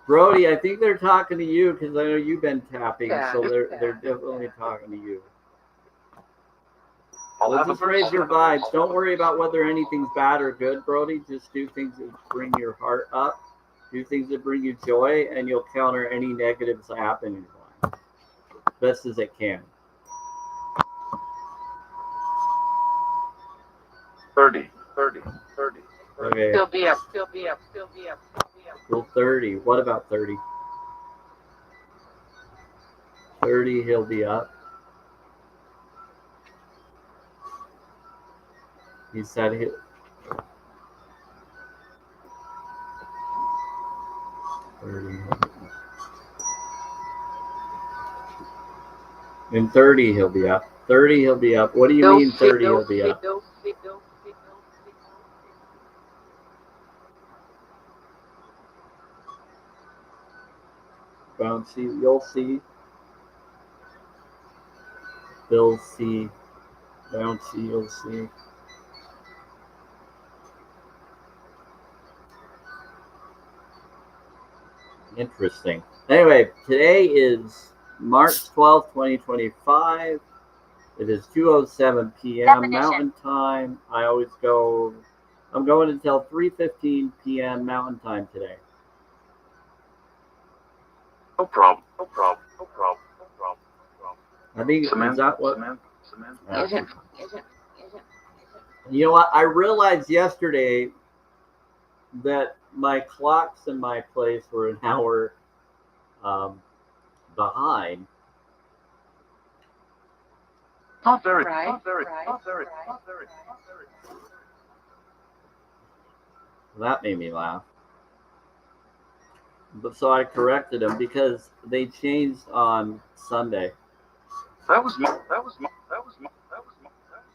Speaker 2: Brody, I think they're talking to you because I know you've been tapping, so they're definitely talking to you. Well, just raise your vibes. Don't worry about whether anything's bad or good, Brody. Just do things that bring your heart up. Do things that bring you joy, and you'll counter any negatives that happen in your life best as it can.
Speaker 1: 30.
Speaker 2: Okay.
Speaker 3: Still be up.
Speaker 2: Well, 30. What about 30? 30, he'll be up. He said he. In 30, he'll be up. 30, he'll be up. What do you mean 30, he'll be up? Bouncy, you'll see. They'll see. Bouncy, you'll see. Interesting. Anyway, today is March 12th, 2025. It is 2:07 p.m.
Speaker 4: Definition.
Speaker 2: Mountain Time. I'm going until 3:15 p.m. Mountain Time today.
Speaker 1: No problem.
Speaker 2: I think
Speaker 1: Cement.
Speaker 2: is that what?
Speaker 3: Is it?
Speaker 2: You know what? I realized yesterday that my clocks in my place were an hour behind.
Speaker 1: Not very.
Speaker 2: That made me laugh. But so I corrected him because they changed on Sunday.
Speaker 1: That was my. That was my. That was my. That was my. That was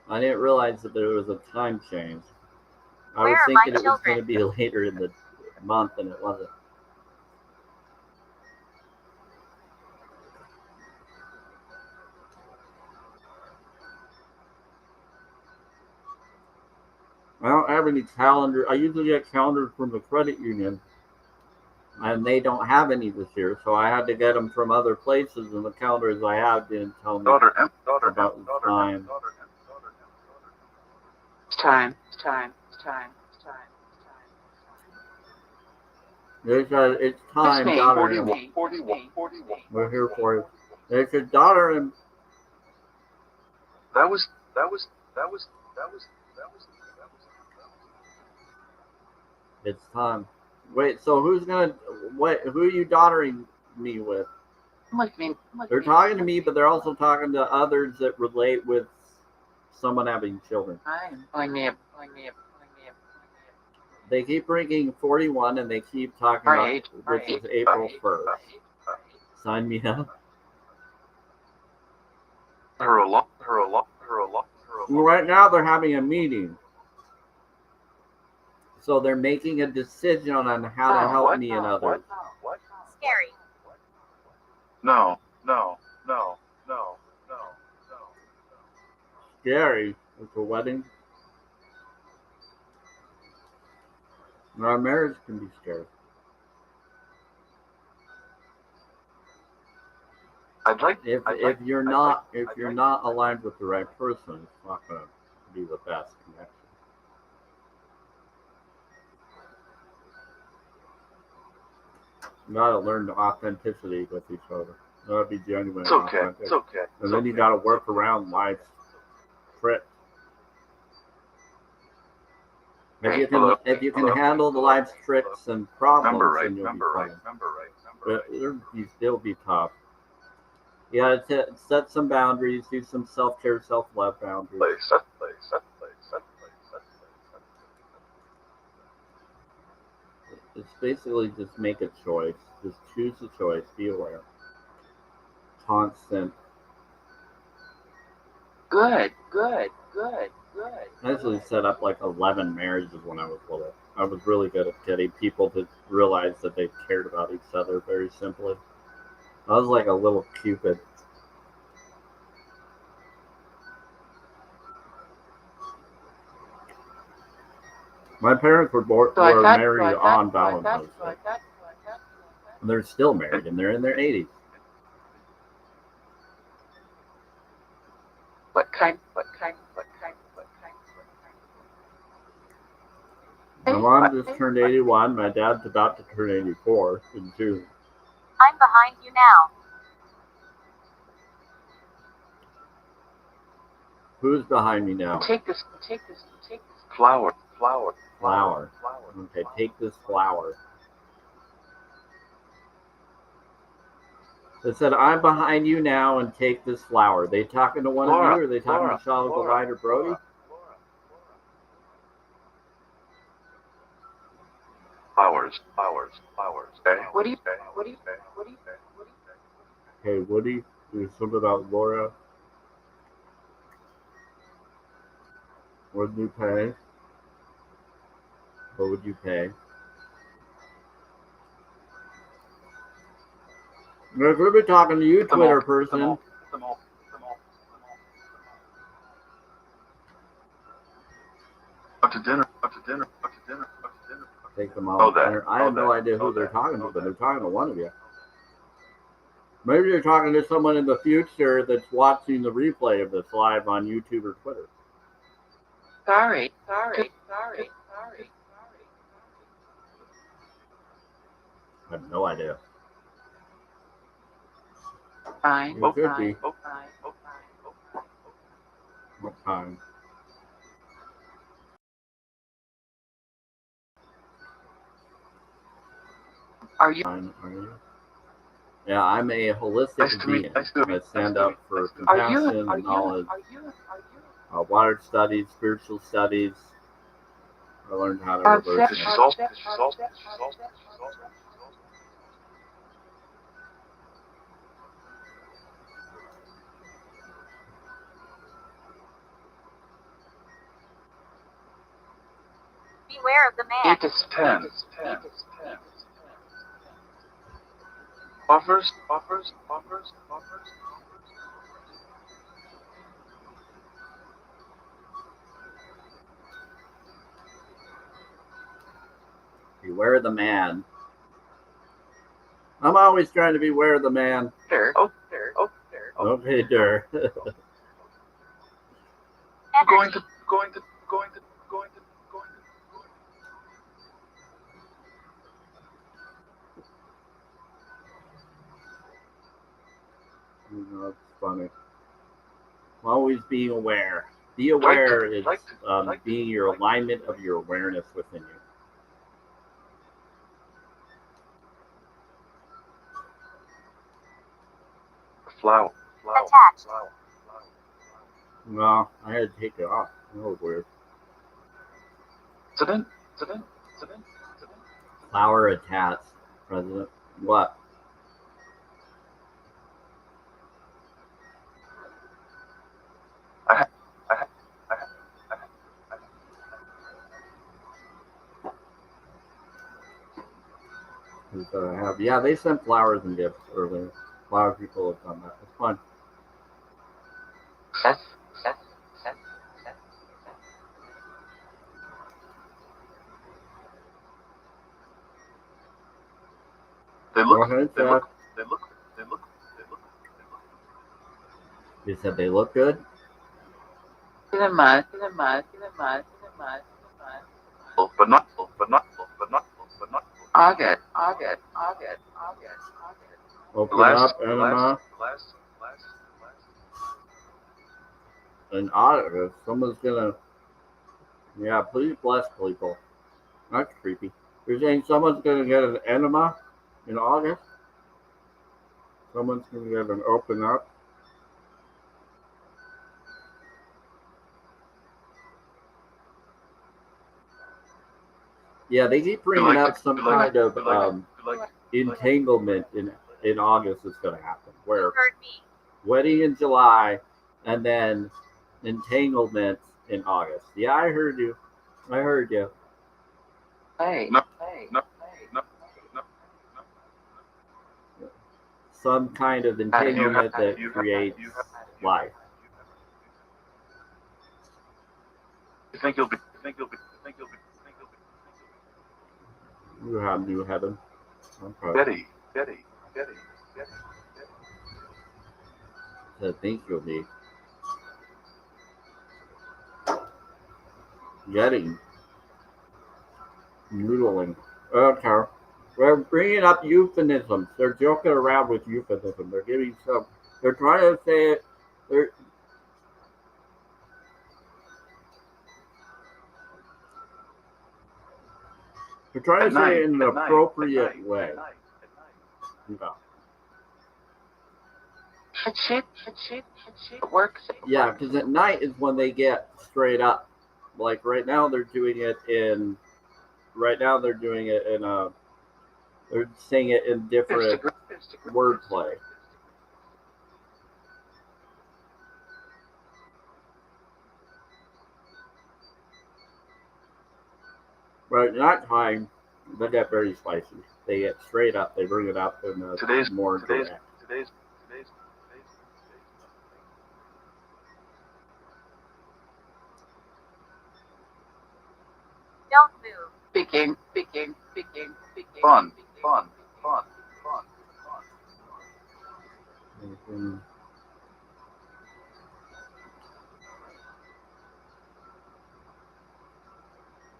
Speaker 1: my.
Speaker 2: I didn't realize that there was a time change. I
Speaker 4: Where
Speaker 2: was
Speaker 4: are my
Speaker 2: thinking it was going to
Speaker 4: children?
Speaker 2: be later in the month, and it wasn't. I don't have any calendar. I usually get calendars from the credit union, and they don't have any this year, so I had to get them from other places, and the calendars I have didn't tell me
Speaker 1: Daughter M. Daughter M.
Speaker 2: about the
Speaker 1: Daughter M.
Speaker 2: time.
Speaker 1: Daughter M. Daughter M. Daughter M.
Speaker 3: It's time. It's time. It's time. It's time.
Speaker 2: They said it's time,
Speaker 3: me.
Speaker 2: daughter.
Speaker 1: 41. 41. 41.
Speaker 2: We're here for you. They said, daughter, and
Speaker 1: That was. That was. That was. That was. That was. That was.
Speaker 2: it's time. Wait, so who's gonna? What? Who are you daughtering me with? They're talking to me, but they're also talking to others that relate with someone having children. They keep bringing 41, and they keep talking about
Speaker 3: Right,
Speaker 2: which is April 1st. Sign me up.
Speaker 1: Her a lot. Her a lot. Her a lot. Her a lot.
Speaker 2: Right now, they're having a meeting, so they're making a decision on how to help
Speaker 1: What?
Speaker 2: me and others.
Speaker 1: What?
Speaker 4: Scary.
Speaker 1: No. No. No. No. No. No.
Speaker 2: Scary. It's a wedding. Our marriage can be scary.
Speaker 1: I'd like.
Speaker 2: If you're not aligned with the right person, it's not going to be the best connection. You got to learn the authenticity with each other. You got to be genuine.
Speaker 1: It's okay. It's okay.
Speaker 2: And then you got to work around life's tricks. If you can handle the life's tricks and problems,
Speaker 1: Remember right.
Speaker 2: then you'll
Speaker 1: Remember
Speaker 2: be
Speaker 1: right.
Speaker 2: fine.
Speaker 1: Remember right.
Speaker 2: But
Speaker 1: Remember right.
Speaker 2: it'll be tough. You got to set some boundaries, do some self-care, self-love boundaries.
Speaker 1: Set place. Set place. Set place. Set place.
Speaker 2: It's basically just make a choice. Just choose a choice. Be aware. Constant.
Speaker 3: Good.
Speaker 2: I actually set up like 11 marriages when I was little. I was really good at getting people to realize that they cared about each other very simply. I was like a little Cupid. My parents were married on Valentine's Day. And they're still married, and they're in their 80s.
Speaker 3: What kind?
Speaker 2: My mom just turned 81. My dad's about to turn 84 in June.
Speaker 4: I'm behind you now.
Speaker 2: Who's behind me now?
Speaker 3: Take this.
Speaker 1: Flower.
Speaker 2: Okay, take this flower. They said, I'm behind you now and take this flower. They talking to one of you, or are they talking to Charles Delight or Brody?
Speaker 1: Flowers. Okay.
Speaker 3: What do you?
Speaker 2: Okay, Woody, there's something about Laura. What would you pay? What would you pay? We're going to be talking to you, Twitter person.
Speaker 1: Out to dinner.
Speaker 2: Take them all to dinner. I have no idea who they're talking to, but they're talking to one of you. Maybe you're talking to someone in the future that's watching the replay of this live on YouTube or Twitter.
Speaker 3: Sorry.
Speaker 2: I have no idea.
Speaker 3: Fine.
Speaker 2: It could be. What time?
Speaker 3: Are you?
Speaker 2: Yeah, I'm a holistic being. I stand up for compassion, knowledge, water studies, spiritual studies, I learned how to reverse
Speaker 1: This
Speaker 2: it.
Speaker 1: is all. This is all. This is all.
Speaker 4: Beware of the man.
Speaker 3: 8 is
Speaker 1: 10. Offers.
Speaker 2: Beware the man. I'm always trying to beware the man.
Speaker 1: Oh.
Speaker 2: Okay, der.
Speaker 1: Going to.
Speaker 2: That's funny. Always being aware. Be aware is being your alignment of your awareness within you.
Speaker 1: Flower.
Speaker 4: Attached.
Speaker 2: No, I had to take it off. That was weird.
Speaker 1: Incident.
Speaker 2: Flower attached. President. What? Yeah, they sent flowers and gifts earlier. A lot of people have done that. It's fun.
Speaker 1: They look.
Speaker 2: You said they look good?
Speaker 3: the mud.
Speaker 1: But not.
Speaker 3: August.
Speaker 2: Open
Speaker 1: Last.
Speaker 2: up, enema, and August. Someone's gonna. Yeah, please bless people. That's creepy. You're saying someone's gonna get an enema in August? Someone's gonna get an open up? Yeah, they keep bringing up some kind of entanglement in August is going to happen. Where
Speaker 4: You heard me.
Speaker 2: wedding in July and then entanglement in August. Yeah, I heard you.
Speaker 3: Hey.
Speaker 1: No.
Speaker 2: Some kind of entanglement that creates life.
Speaker 1: You think you'll be.
Speaker 2: You have new heaven. Okay.
Speaker 1: Betty.
Speaker 2: I think you'll be getting noodling. Okay. We're bringing up euphemisms. They're joking around with euphemism. They're giving some. They're trying to say it. They're trying to say it in an appropriate way. No.
Speaker 3: It works.
Speaker 2: Yeah, because at night is when they get straight up. Like right now, they're doing it in. Right now, they're doing it in a. They're saying it in different wordplay. But at night time, they get very spicy. They get straight up. They bring it up in a more direct.
Speaker 4: Don't move.
Speaker 3: Speaking.
Speaker 1: Fun.
Speaker 2: Mhm.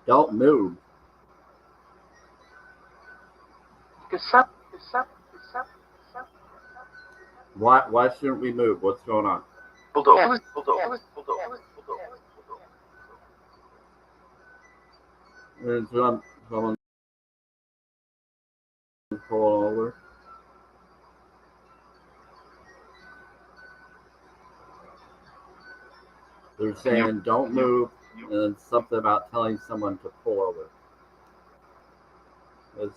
Speaker 2: Don't move.
Speaker 3: Sup.
Speaker 2: Why shouldn't we move? What's going on?
Speaker 1: Bulldoze.
Speaker 2: And someone pull over. They're saying don't move. And then something about telling someone to pull over. It's,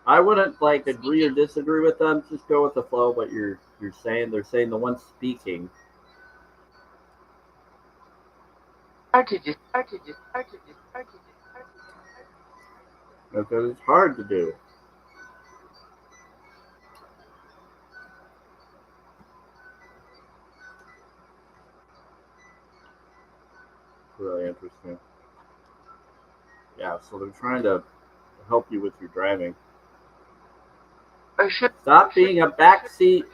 Speaker 2: I wouldn't like agree or disagree with them. Just go with the flow. What you're saying. They're saying the one speaking.
Speaker 3: Because
Speaker 2: Because it's hard to do. Really interesting. Yeah, so they're trying to help you with your driving. Stop being a backseat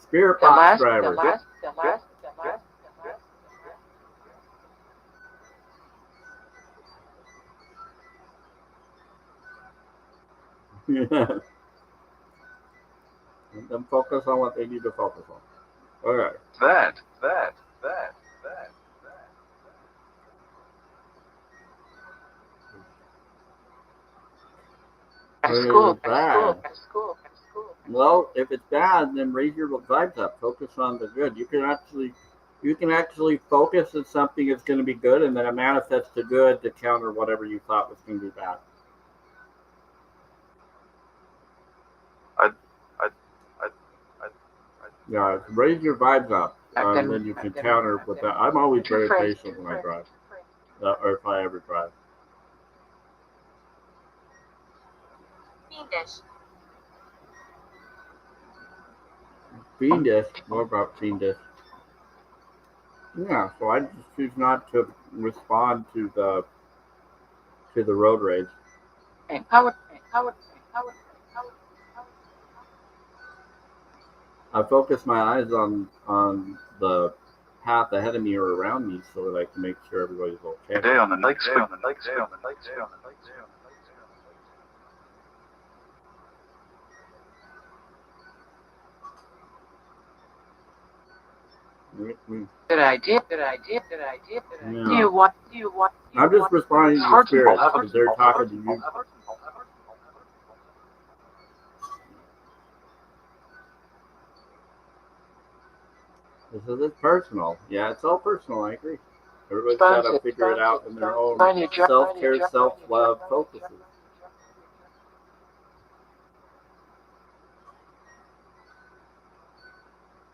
Speaker 2: spirit box driver. Let them focus on what they need to focus on. Okay.
Speaker 1: That.
Speaker 3: At school.
Speaker 2: Well, if it's bad, then raise your vibes up. Focus on the good. You can actually focus on something that's going to be good, and then it manifests to good to counter whatever you thought was going to be bad. Yeah, raise your vibes up, and then you can counter with that. I'm always very patient when I drive, or if I ever drive.
Speaker 4: Fiendish.
Speaker 2: Fiendish. More about fiendish. Yeah, so I just choose not to respond to the road rage. I focus my eyes on the path ahead of me or around me so that I can make sure everybody's okay.
Speaker 1: Day on the next week.
Speaker 3: Good idea.
Speaker 2: Yeah.
Speaker 3: Do you want?
Speaker 2: I'm just responding to your spirits because they're talking to you. This is personal. Yeah, it's all personal. I agree. Everybody's got to figure it out in their own self-care, self-love focuses.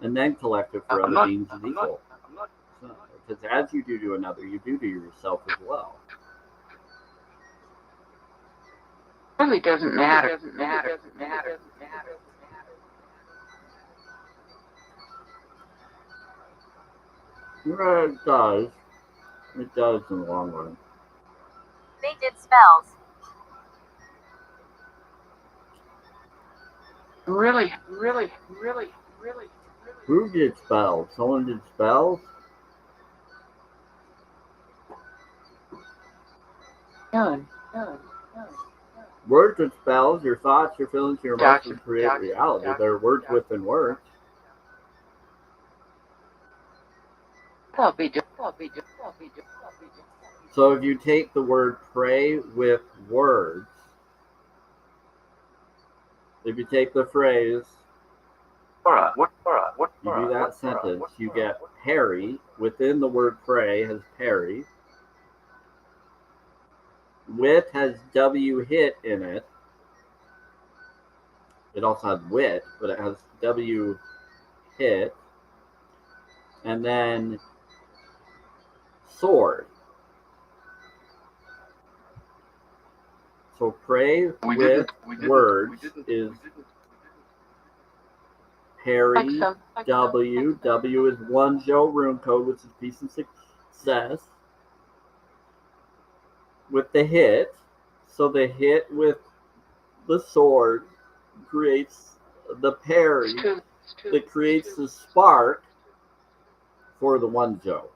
Speaker 2: And then collective for other beings is equal. Because as you do to another, you do to yourself as well.
Speaker 3: Really doesn't matter.
Speaker 2: It does. It does in the long run.
Speaker 4: They did spells.
Speaker 3: Really.
Speaker 2: Who did spells? Someone did spells?
Speaker 3: Done.
Speaker 2: Words are spells. Your thoughts, your feelings, your emotions create reality. They're words within words.
Speaker 3: I'll be doing.
Speaker 2: So if you take the word pray with words, if you take the phrase, you do that sentence, you get Harry within the word pray has Perry. Wit has W hit in it. It also has wit, but it has W hit. And then sword. So pray with words is Perry W. W is one Joe rune code, which is peace and success. With the hit, so the hit with the sword creates the parry that creates the spark for the one Joe.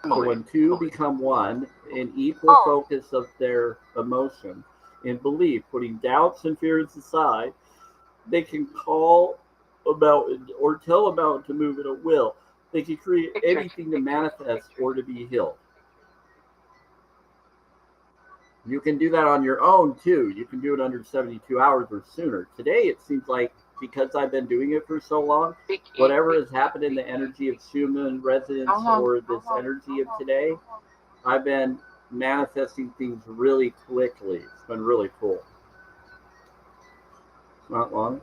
Speaker 2: So when two become one, in equal focus of their emotion, in belief, putting doubts and fears aside, they can call about or tell about to move at a will. They can create anything to manifest or to be healed. You can do that on your own too. You can do it under 72 hours or sooner. Today, it seems like because I've been doing it for so long, whatever has happened in the energy of Schumann resonance or this energy of today, I've been manifesting things really quickly. It's been really cool. It's not long.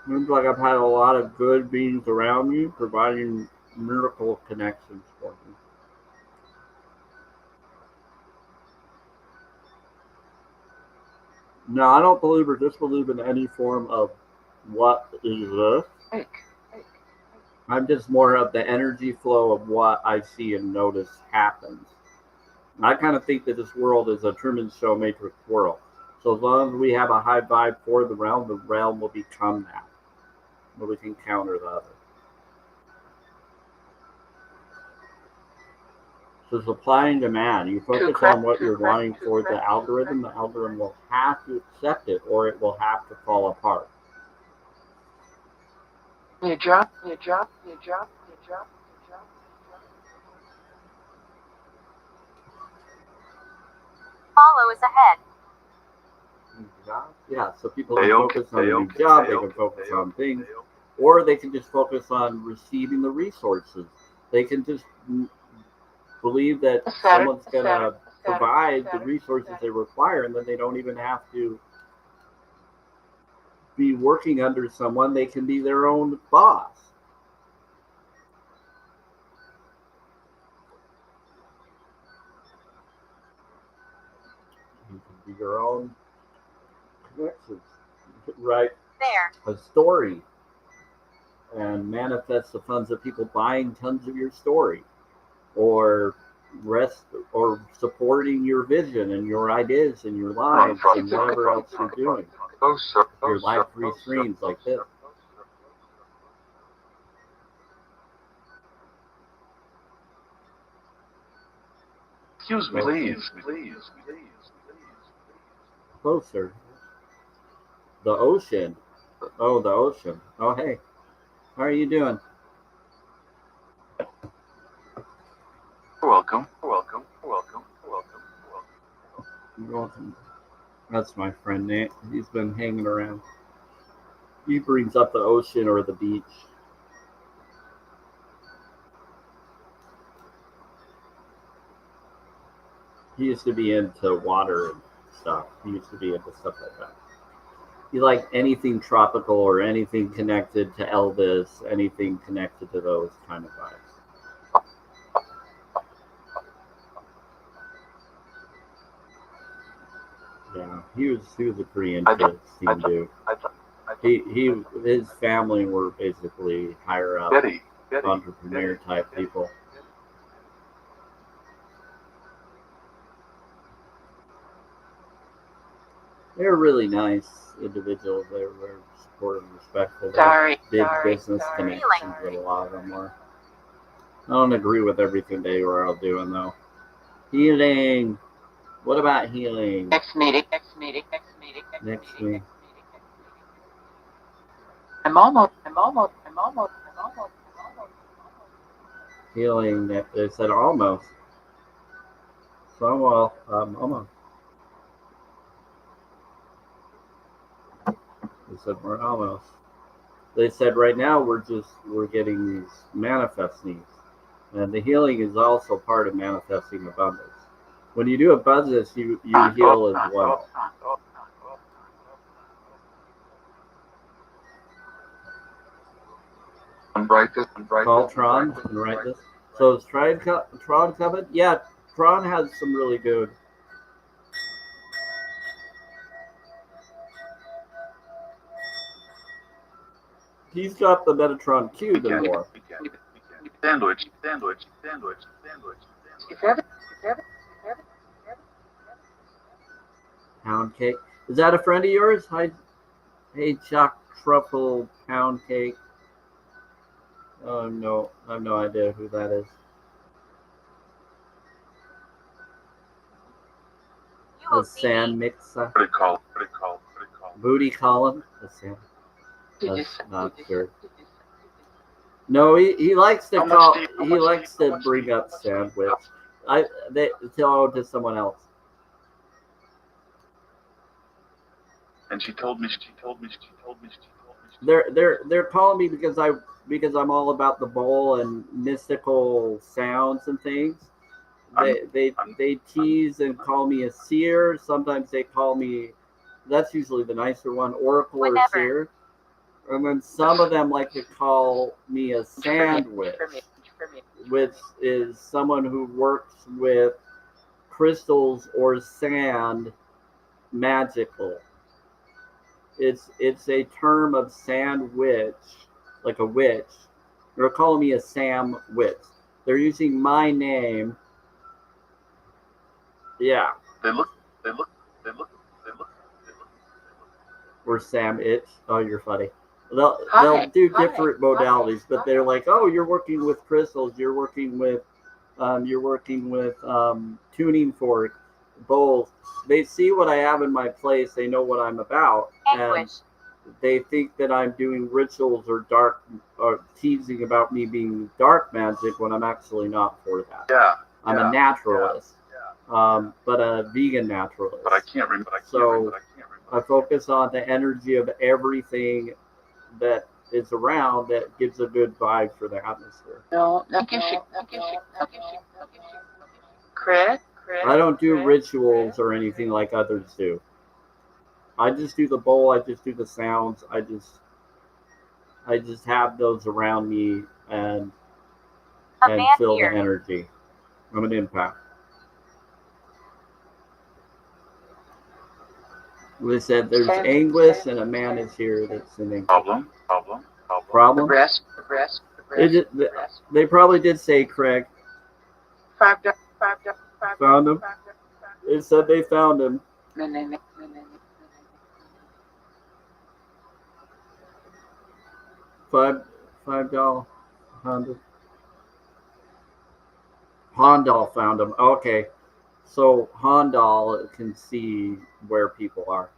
Speaker 2: Seems like I've had a lot of good beings around me providing miracle connections for me. No, I don't believe or disbelieve in any form of what is this. I'm just more of the energy flow of what I see and notice happens. I kind of think that this world is a Truman Show Matrix world. So as long as we have a high vibe for the realm will become that. But we can counter the other. So supply and demand. You focus on what you're wanting for the algorithm will have to accept it or it will have to fall apart.
Speaker 3: Follow
Speaker 4: is ahead.
Speaker 2: Yeah, so people can focus on a new job, they can focus on things, or they can just focus on receiving the resources. They can just believe that someone's going to provide the resources they require, and then they don't even have to be working under someone. They can be their own boss. You can be your own connections. Write a story and manifest the funds of people buying tons of your story, or supporting your vision and your ideas and your lives and whatever else you're doing. Your live free streams like this.
Speaker 1: Excuse me, please.
Speaker 2: Closer. The ocean. Oh, the ocean. Oh, hey. How are you doing?
Speaker 1: You're welcome.
Speaker 2: You're welcome. That's my friend Nate. He's been hanging around. He brings up the ocean or the beach. He used to be into water and stuff. He used to be into stuff like that. He liked anything tropical or anything connected to Elvis, anything connected to those kind of vibes. Yeah, he was a pretty interesting dude. His family were basically higher up entrepreneur type people. They were really nice individuals. They were very supportive and respectful. Big business connections with a lot of them were. I don't agree with everything they were all doing though. Healing. What about healing?
Speaker 3: Next meeting. I'm almost.
Speaker 2: Healing. They said almost. So well, almost. They said we're almost. They said right now we're getting these manifest needs. And the healing is also part of manifesting abundance. When you do abundance, you heal as well. Call Tron and write this. So is Tron coming? Yeah, Tron has some really good. He's got the Metatron cube and more.
Speaker 1: Sandwich.
Speaker 2: Pound cake. Is that a friend of yours? Hi, hey, Chuck Truffle Pound Cake. Oh no, I have no idea who that is. The sand mixer.
Speaker 1: What do you call?
Speaker 2: Booty calling. That's not sure. No, he likes to
Speaker 1: How much
Speaker 2: call.
Speaker 1: do you- how
Speaker 2: He
Speaker 1: much do you-
Speaker 2: likes
Speaker 1: how
Speaker 2: to
Speaker 1: much do
Speaker 2: bring
Speaker 1: you-
Speaker 2: up
Speaker 1: how much do you-
Speaker 2: sandwich. They tell to someone else.
Speaker 1: And she told me.
Speaker 2: They're calling me because I'm all about the bowl and mystical sounds and things. They tease and call me a seer. Sometimes they call me. That's usually the nicer one, oracle or
Speaker 4: Whenever.
Speaker 2: seer. And then some of them like to call me a sandwich, which is someone who works with crystals or sand magical. It's a term of sandwich, like a witch. They're calling me a Sam witch. They're using my name. Yeah,
Speaker 1: They look. They look. They look. They look.
Speaker 2: or Sam itch. Oh, you're funny. They'll
Speaker 3: Hi,
Speaker 2: do
Speaker 3: hi,
Speaker 2: different
Speaker 3: hi,
Speaker 2: modalities, but they're
Speaker 3: hi.
Speaker 2: like, oh, you're working with crystals. You're working with tuning fork bowls. They see what I have in my place. They know what I'm about, and
Speaker 4: Anguish.
Speaker 2: they think that I'm doing rituals or teasing about me being dark magic when I'm actually not for that.
Speaker 1: Yeah.
Speaker 2: I'm a naturalist, but a vegan naturalist.
Speaker 1: But I can't remember.
Speaker 2: So I focus on the energy of everything that is around that gives a good vibe for the atmosphere.
Speaker 3: No, Chris,
Speaker 2: I don't do rituals or anything like others do. I just do the bowl. I just do the sounds. I just have those around me and
Speaker 4: A man
Speaker 2: feel the
Speaker 4: here.
Speaker 2: energy. I'm an empath. They said there's anguish and a man is here that's an anguish. Problem?
Speaker 3: the breast.
Speaker 2: They probably did say Craig.
Speaker 3: $5.
Speaker 2: Found him. It said they found him. $5 Honda. Hondal found him. Okay, so Hondal can see where people are.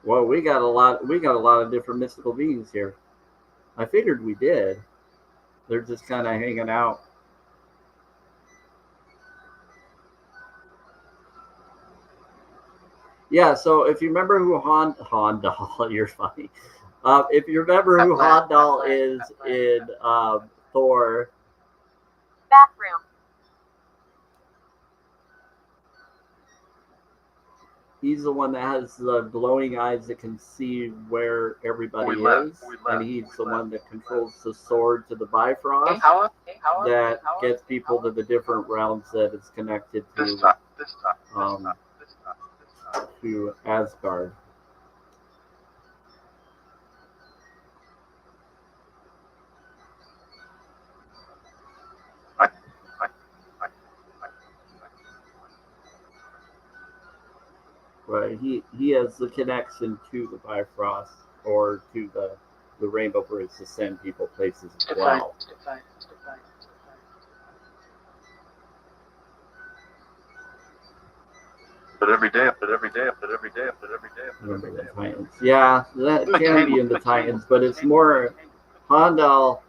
Speaker 2: Well, we got a lot. We got a lot of different mystical beings here. I figured we did. They're just kind of hanging out. Yeah. So if you remember who Hondal, you're funny. If you remember who Hondal is in Thor,
Speaker 4: Bathroom.
Speaker 2: he's the one that has the glowing eyes that can see where everybody is, and he's the one that controls the sword to the Bifrost that gets people to the different realms that it's connected to Asgard. Right, he has the connection to the Bifrost or to the Rainbow Bridge to send people places as well.
Speaker 1: But every day.
Speaker 2: Remember the Titans? Yeah, that can be in the Titans, but it's more Hondal,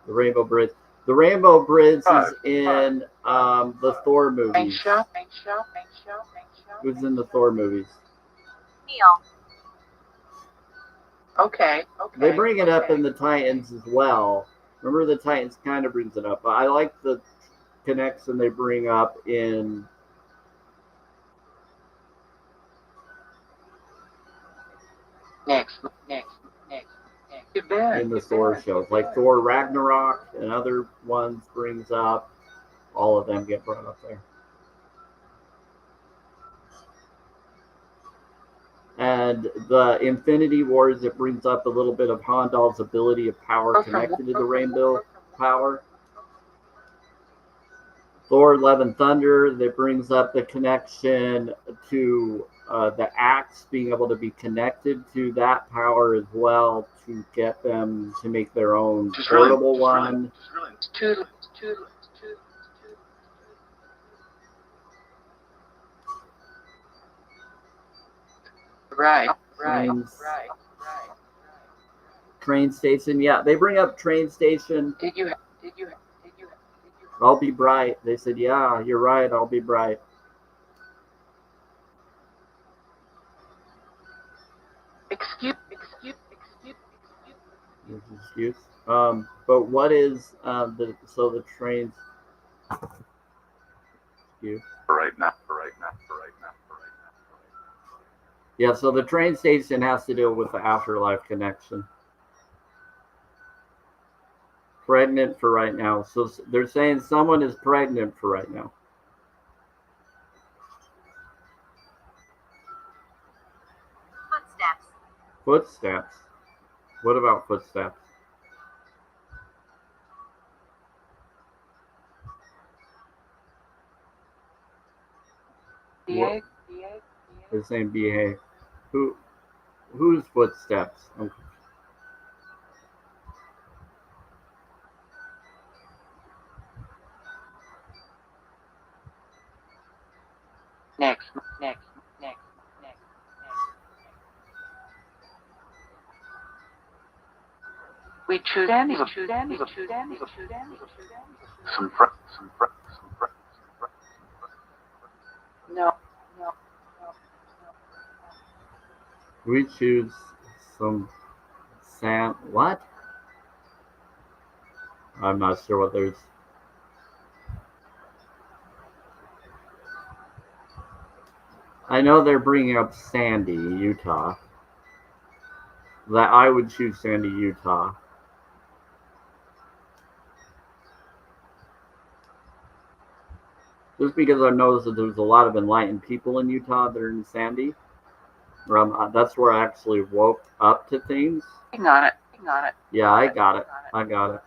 Speaker 2: the Rainbow Bridge. The Rainbow Bridge is in the Thor movies. Who's in the Thor movies?
Speaker 4: Neil.
Speaker 3: Okay.
Speaker 2: They bring it up in the Titans as well. Remember, the Titans kind of brings it up. But I like the connection they bring up in
Speaker 3: Next.
Speaker 2: in the Thor shows, like Thor Ragnarok and other ones brings up. All of them get brought up there. And the Infinity Wars, it brings up a little bit of Hondal's ability of power connected to the rainbow power. Thor Love and Thunder, that brings up the connection to the axe being able to be connected to that power as well to get them to make their own portable one.
Speaker 3: Right.
Speaker 2: Signs Train station. Yeah, they bring up train station.
Speaker 3: Did you
Speaker 2: I'll be bright. They said, yeah, you're right. I'll be bright.
Speaker 3: excuse
Speaker 2: Excuse. But what is the trains? Excuse.
Speaker 1: For right now. For right now. For right now. For right now.
Speaker 2: Yeah, so the train station has to do with the afterlife connection. Pregnant for right now. So they're saying someone is pregnant for right now.
Speaker 4: Footsteps.
Speaker 2: Footsteps. What about footsteps?
Speaker 3: behave.
Speaker 2: They're saying behave. Whose footsteps? Okay.
Speaker 3: Next. We choose any.
Speaker 1: Some friends.
Speaker 3: No.
Speaker 2: We choose some sand. What? I'm not sure what there's. I know they're bringing up Sandy, Utah. That I would choose Sandy, Utah. Just because I noticed that there's a lot of enlightened people in Utah that are in Sandy. That's where I actually woke up to things.
Speaker 3: Hang on it.
Speaker 2: Yeah, I got it.
Speaker 4: Gentleness.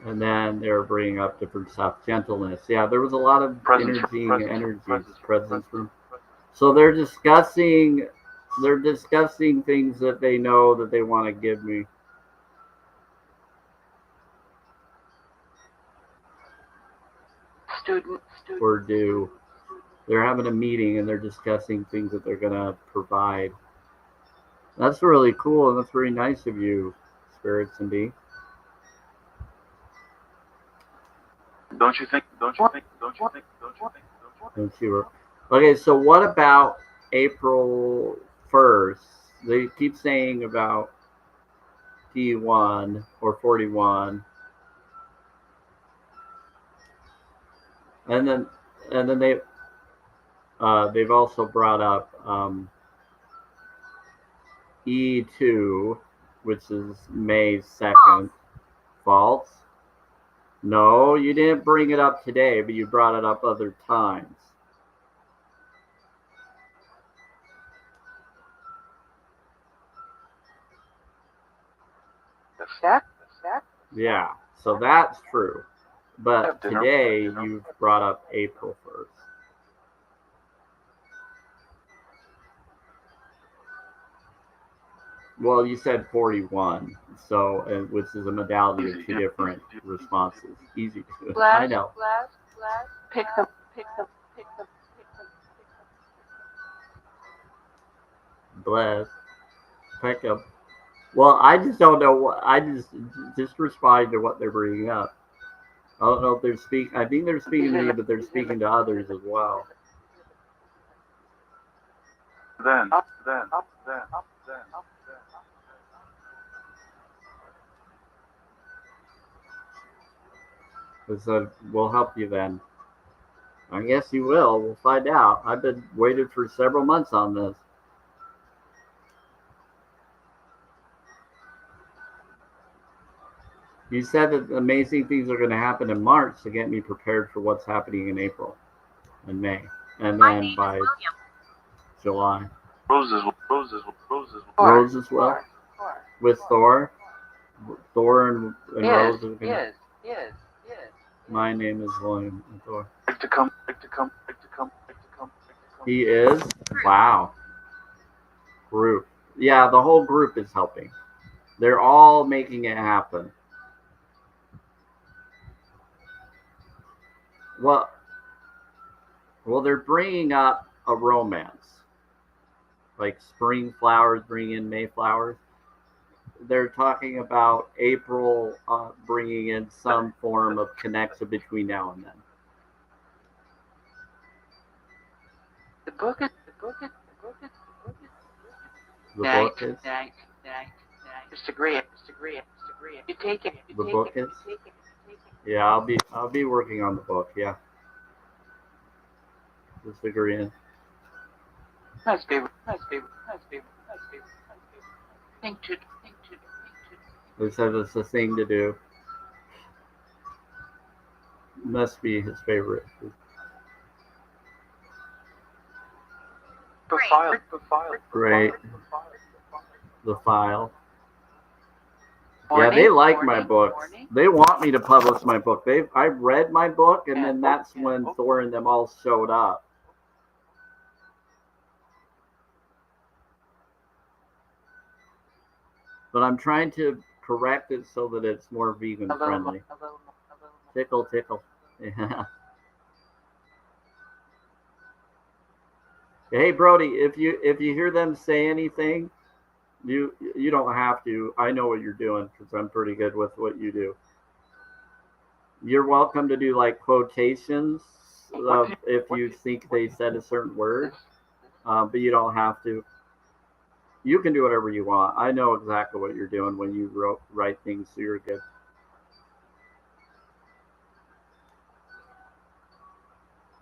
Speaker 2: And then they were bringing up different stuff. Gentleness. Yeah, there was a lot of
Speaker 1: Presence.
Speaker 2: presence room. So they're discussing things that they know that they want to give me.
Speaker 3: Student.
Speaker 2: Or do. They're having a meeting and they're discussing things that they're gonna provide. That's really cool and that's very nice of you, Spirits and D.
Speaker 1: Don't you think?
Speaker 2: Okay, so what about April 1st? They keep saying about T1 or 41. And then they've also brought up E2, which is May 2nd. False. No, you didn't bring it up today, but you brought it up other times. Yeah, so that's true. But today you've brought up April 1st. Well, you said 41, so which is a modality of two different responses. Easy to do. I know.
Speaker 3: Pick them.
Speaker 2: Bless. Pick up. Well, I just don't know what. I just respond to what they're bringing up. I don't know if they're speaking. I think they're speaking to me, but they're speaking to others as well.
Speaker 1: Then.
Speaker 2: They said, we'll help you then. I guess you will. We'll find out. I've been waiting for several months on this. You said that amazing things are going to happen in March to get me prepared for what's happening in April and May. And then by July.
Speaker 1: Roses.
Speaker 2: Rose as well? With Thor? Thor and Rose are going to... My name is William and Thor.
Speaker 1: Like to come.
Speaker 2: He is? Wow. Group. Yeah, the whole group is helping. They're all making it happen. Well, they're bringing up a romance, like spring flowers bring in May flowers. They're talking about April bringing in some form of connection between now and then.
Speaker 3: The book is the book is the book is
Speaker 2: The book is.
Speaker 3: that I disagree. You take it.
Speaker 2: The book is. Yeah, I'll be working on the book. Yeah, disagreeing.
Speaker 3: Must be. Think to.
Speaker 2: They said it's the thing to do. Must be his favorite.
Speaker 1: The file. The file.
Speaker 2: Great. The file. Yeah,
Speaker 3: Morning,
Speaker 2: they like my
Speaker 3: morning,
Speaker 2: books.
Speaker 3: morning.
Speaker 2: They want me to publish my book. I've read my book, and
Speaker 3: Yeah,
Speaker 2: then that's when Thor and them all showed up. But I'm trying to correct it so that it's more vegan friendly. Tickle, tickle. Yeah. Hey Brody, if you hear them say anything, you don't have to. I know what you're doing because I'm pretty good with what you do. You're welcome to do like quotations if you think they said a certain word, but you don't have to. You can do whatever you want. I know exactly what you're doing when you write things, so you're good.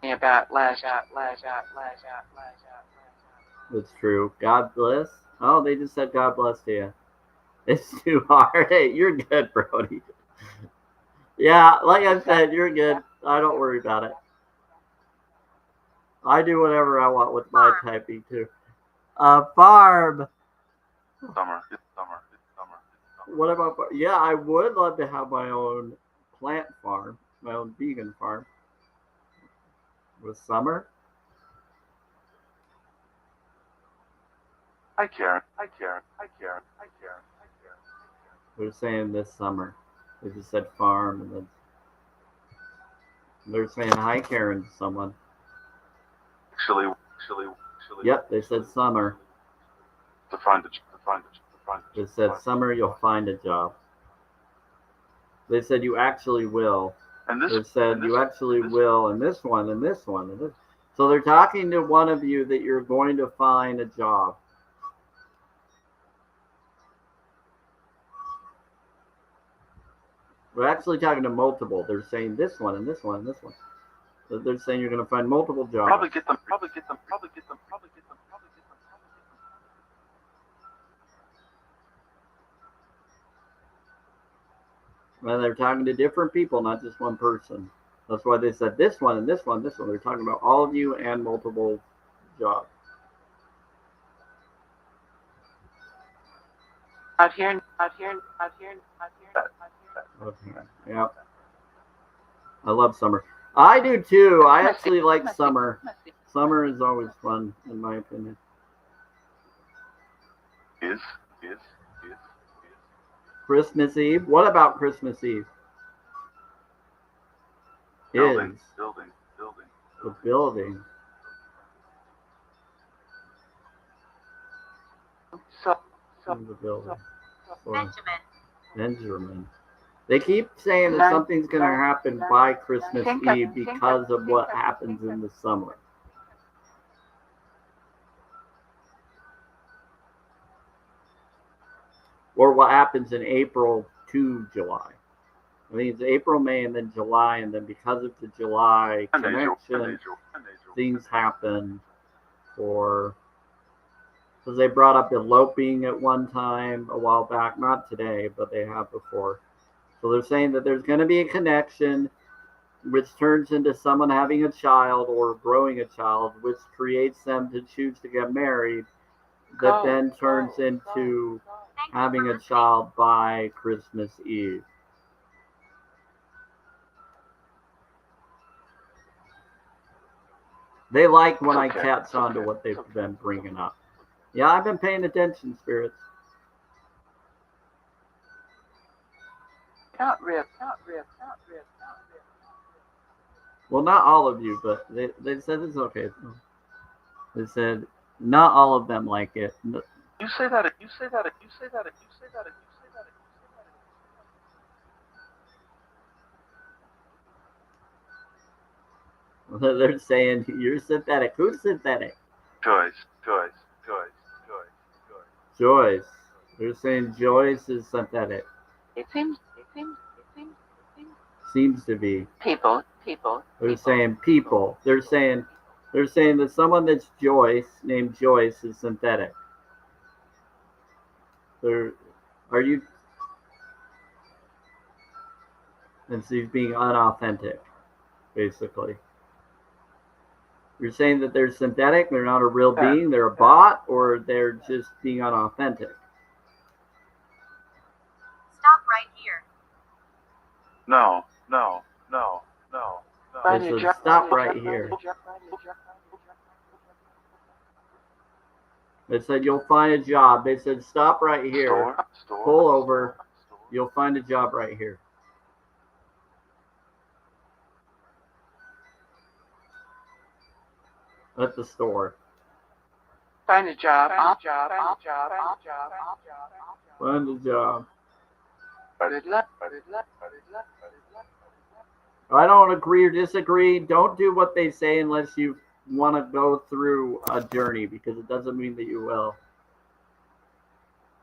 Speaker 3: About last.
Speaker 2: That's true. God bless. Oh, they just said God bless to you. It's too hard. Hey, you're good, Brody. Yeah, like I said, you're good. I don't worry about it. I do whatever I want with my typing too. Farm.
Speaker 1: Summer. It's summer.
Speaker 2: What about? Yeah, I would love to have my own plant farm, my own vegan farm. With summer.
Speaker 1: Hi, Karen.
Speaker 2: They're saying this summer. They just said farm, and then they're saying hi, Karen, to someone.
Speaker 1: Actually.
Speaker 2: Yep, they said summer.
Speaker 1: To find a
Speaker 2: They said summer, you'll find a job. They said you actually will.
Speaker 1: And this.
Speaker 2: They said you actually will, and this one, and this one, and this. So they're talking to one of you that you're going to find a job. We're actually talking to multiple. They're saying this one, and this one, and this one. They're saying you're going to find multiple jobs.
Speaker 1: Probably get them.
Speaker 2: And they're talking to different people, not just one person. That's why they said this one and this one, this one. They're talking about all of you and multiple jobs.
Speaker 3: Out here.
Speaker 2: Okay. Yeah. I love summer. I do too. I actually like summer. Summer is always fun, in my opinion.
Speaker 1: Is.
Speaker 2: Christmas Eve. What about Christmas Eve?
Speaker 1: Building.
Speaker 2: Is the building.
Speaker 3: So
Speaker 2: In the building. Or
Speaker 4: Benjamin.
Speaker 2: They keep saying that something's going to happen by Christmas Eve because of what happens in the summer. Or what happens in April to July. I mean, it's April, May, and then July, and then because of the July connection, things happen for. Because they brought up eloping at one time a while back, not today, but they have before. So they're saying that there's going to be a connection which turns into someone having a child or growing a child, which creates them to choose to get married, that then turns into having a child by Christmas Eve. They like when I catch on to what they've been bringing up. Yeah, I've been paying attention, spirits. Well, not all of you, but they said it's okay. They said not all of them like it.
Speaker 1: You say that. You say that. You say that. You say that. You say that.
Speaker 2: They're saying you're synthetic. Who's synthetic?
Speaker 1: Joyce. Joyce. Joyce. Joyce. Joyce.
Speaker 2: Joyce. They're saying Joyce is synthetic.
Speaker 3: It seems.
Speaker 2: Seems to be.
Speaker 3: People.
Speaker 2: They're saying people. They're saying that someone that's Joyce, named Joyce, is synthetic. Are you? And so he's being unauthentic, basically. You're saying that they're synthetic, they're not a real being, they're a bot, or they're just being unauthentic?
Speaker 5: Stop right here.
Speaker 1: No.
Speaker 2: They said stop right here. They said you'll find a job. They said stop right here. Pull over. You'll find a job right here. At the store.
Speaker 3: Find a job.
Speaker 2: Find a job.
Speaker 3: Good luck.
Speaker 2: I don't agree or disagree. Don't do what they say unless you want to go through a journey, because it doesn't mean that you will.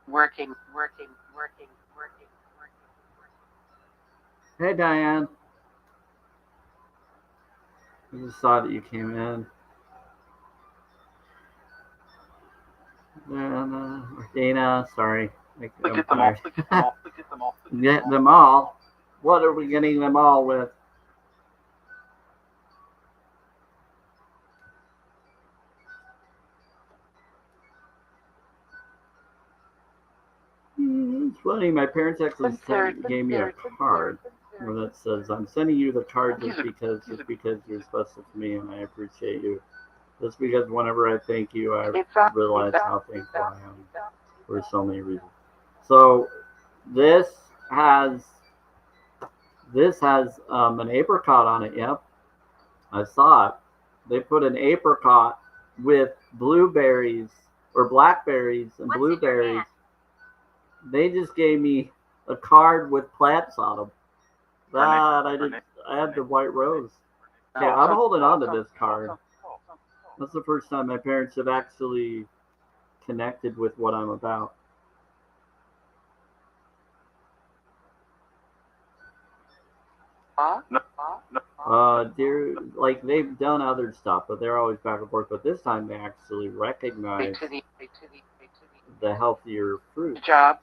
Speaker 3: Working.
Speaker 2: Hey, Diane. I just saw that you came in. Dana, sorry.
Speaker 1: Get them all.
Speaker 2: Get them all. What are we getting them all with? It's funny. My parents actually gave me a card where that says, "I'm sending you the card just because you're special to me and I appreciate you. Just because whenever I thank you, I realize how thankful I am for so many reasons." So this has an apricot on it. Yep, I saw it. They put an apricot with blueberries or blackberries and blueberries. They just gave me a card with plats on them. I had the white rose. Yeah, I'm holding on to this card. That's the first time my parents have actually connected with what I'm about. Like they've done other stuff, but they're always back and forth. But this time they actually recognize the healthier fruit.
Speaker 3: Job.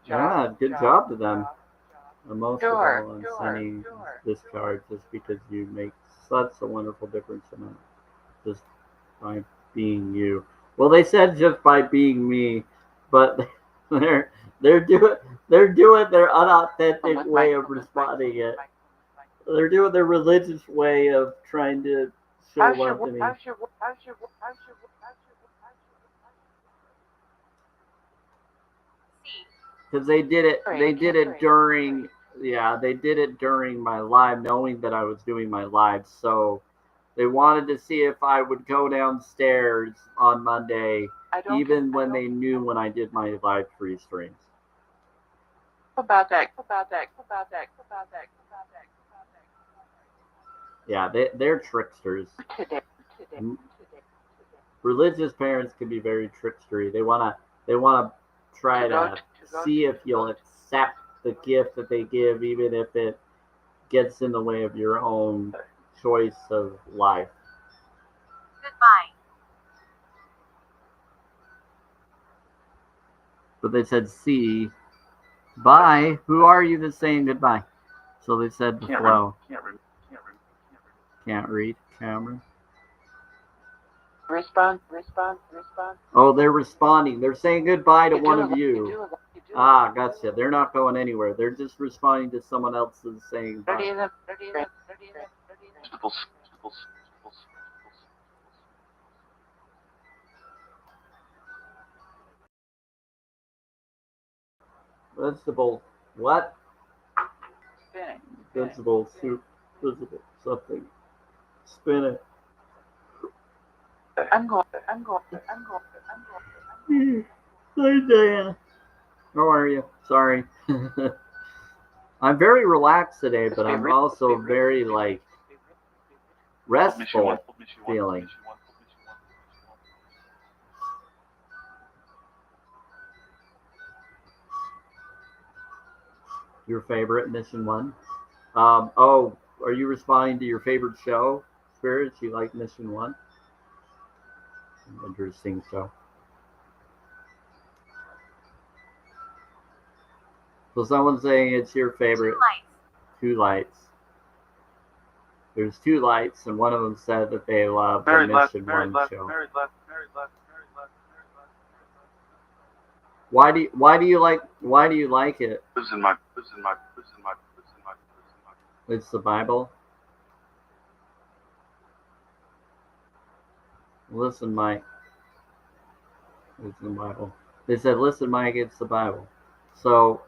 Speaker 2: Yeah, good job to them. And most of all, I'm sending this card just because you make such a wonderful difference in it, just by being you. Well, they said just by being me, but they're doing their unauthentic way of responding it. They're doing their religious way of trying to show love to me. Because they did it during my live, knowing that I was doing my live. So they wanted to see if I would go downstairs on Monday, even when they knew when I did my live free streams.
Speaker 3: About that.
Speaker 2: Yeah, they're tricksters. Religious parents can be very trickstery. They wanna try to see if you'll accept the gift that they give, even if it gets in the way of your own choice of life.
Speaker 5: Goodbye.
Speaker 2: But they said, "See, bye. Who are you that's saying goodbye?" So they said the flow. Can't read. Camera.
Speaker 3: Respond.
Speaker 2: Oh, they're responding. They're saying goodbye to one of you. Gotcha. They're not going anywhere. They're just responding to someone else's saying bye. Vegetable. What? Vegetable soup. Vegetable something. Spin it.
Speaker 3: I'm going.
Speaker 2: Hi, Diana. How are you? Sorry. I'm very relaxed today, but I'm also very restful feeling. Your favorite Mission 1? Oh, are you responding to your favorite show, Spirits? You like Mission 1? Interesting show. So someone's saying it's your favorite. 2 lights. There's 2 lights, and one of them said that they love the Mission 1 show. Why do you like it? It's the Bible. Listen, Mike. It's the Bible. They said, "Listen, Mike, it's the Bible." So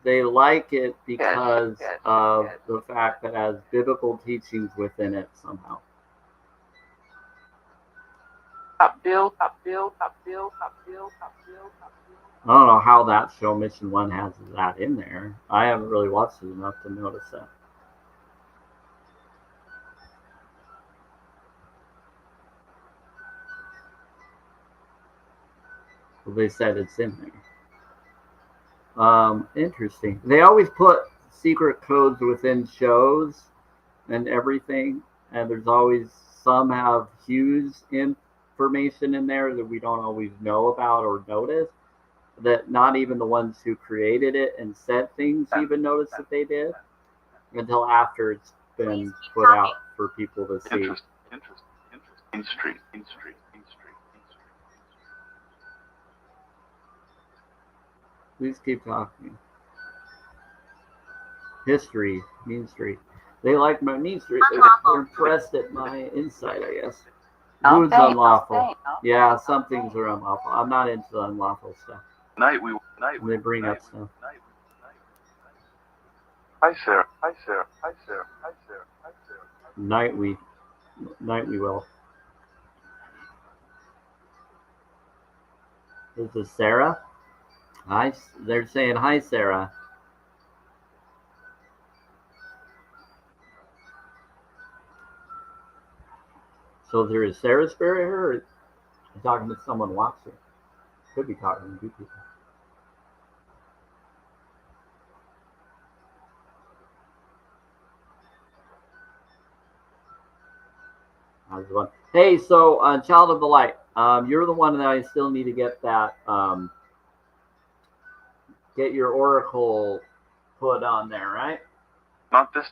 Speaker 2: they like it because of the fact that it has biblical teachings within it somehow.
Speaker 3: Up, Bill.
Speaker 2: I don't know how that show Mission 1 has that in there. I haven't really watched it enough to notice that. So they said it's in there. Interesting. They always put secret codes within shows and everything, and there's always some have huge information in there that we don't always know about or notice, that not even the ones who created it and said things even notice that they did until after it's been put out for people to see.
Speaker 1: Main Street.
Speaker 2: Please keep talking. History, Mean Street. They like my Mean Street. They're impressed at my insight, I guess. Who's unlawful? Yeah, some things are unlawful. I'm not into the unlawful stuff.
Speaker 1: Night
Speaker 2: They bring up stuff.
Speaker 1: Hi, Sarah.
Speaker 2: Night we will. This is Sarah. Hi, they're saying hi, Sarah. So there is Sarah Spirit here, or I'm talking to someone watching? Could be talking to 2 people. Hey, so Child of the Light, you're the one that I still need to get that, get your oracle put on there, right?
Speaker 1: Not this.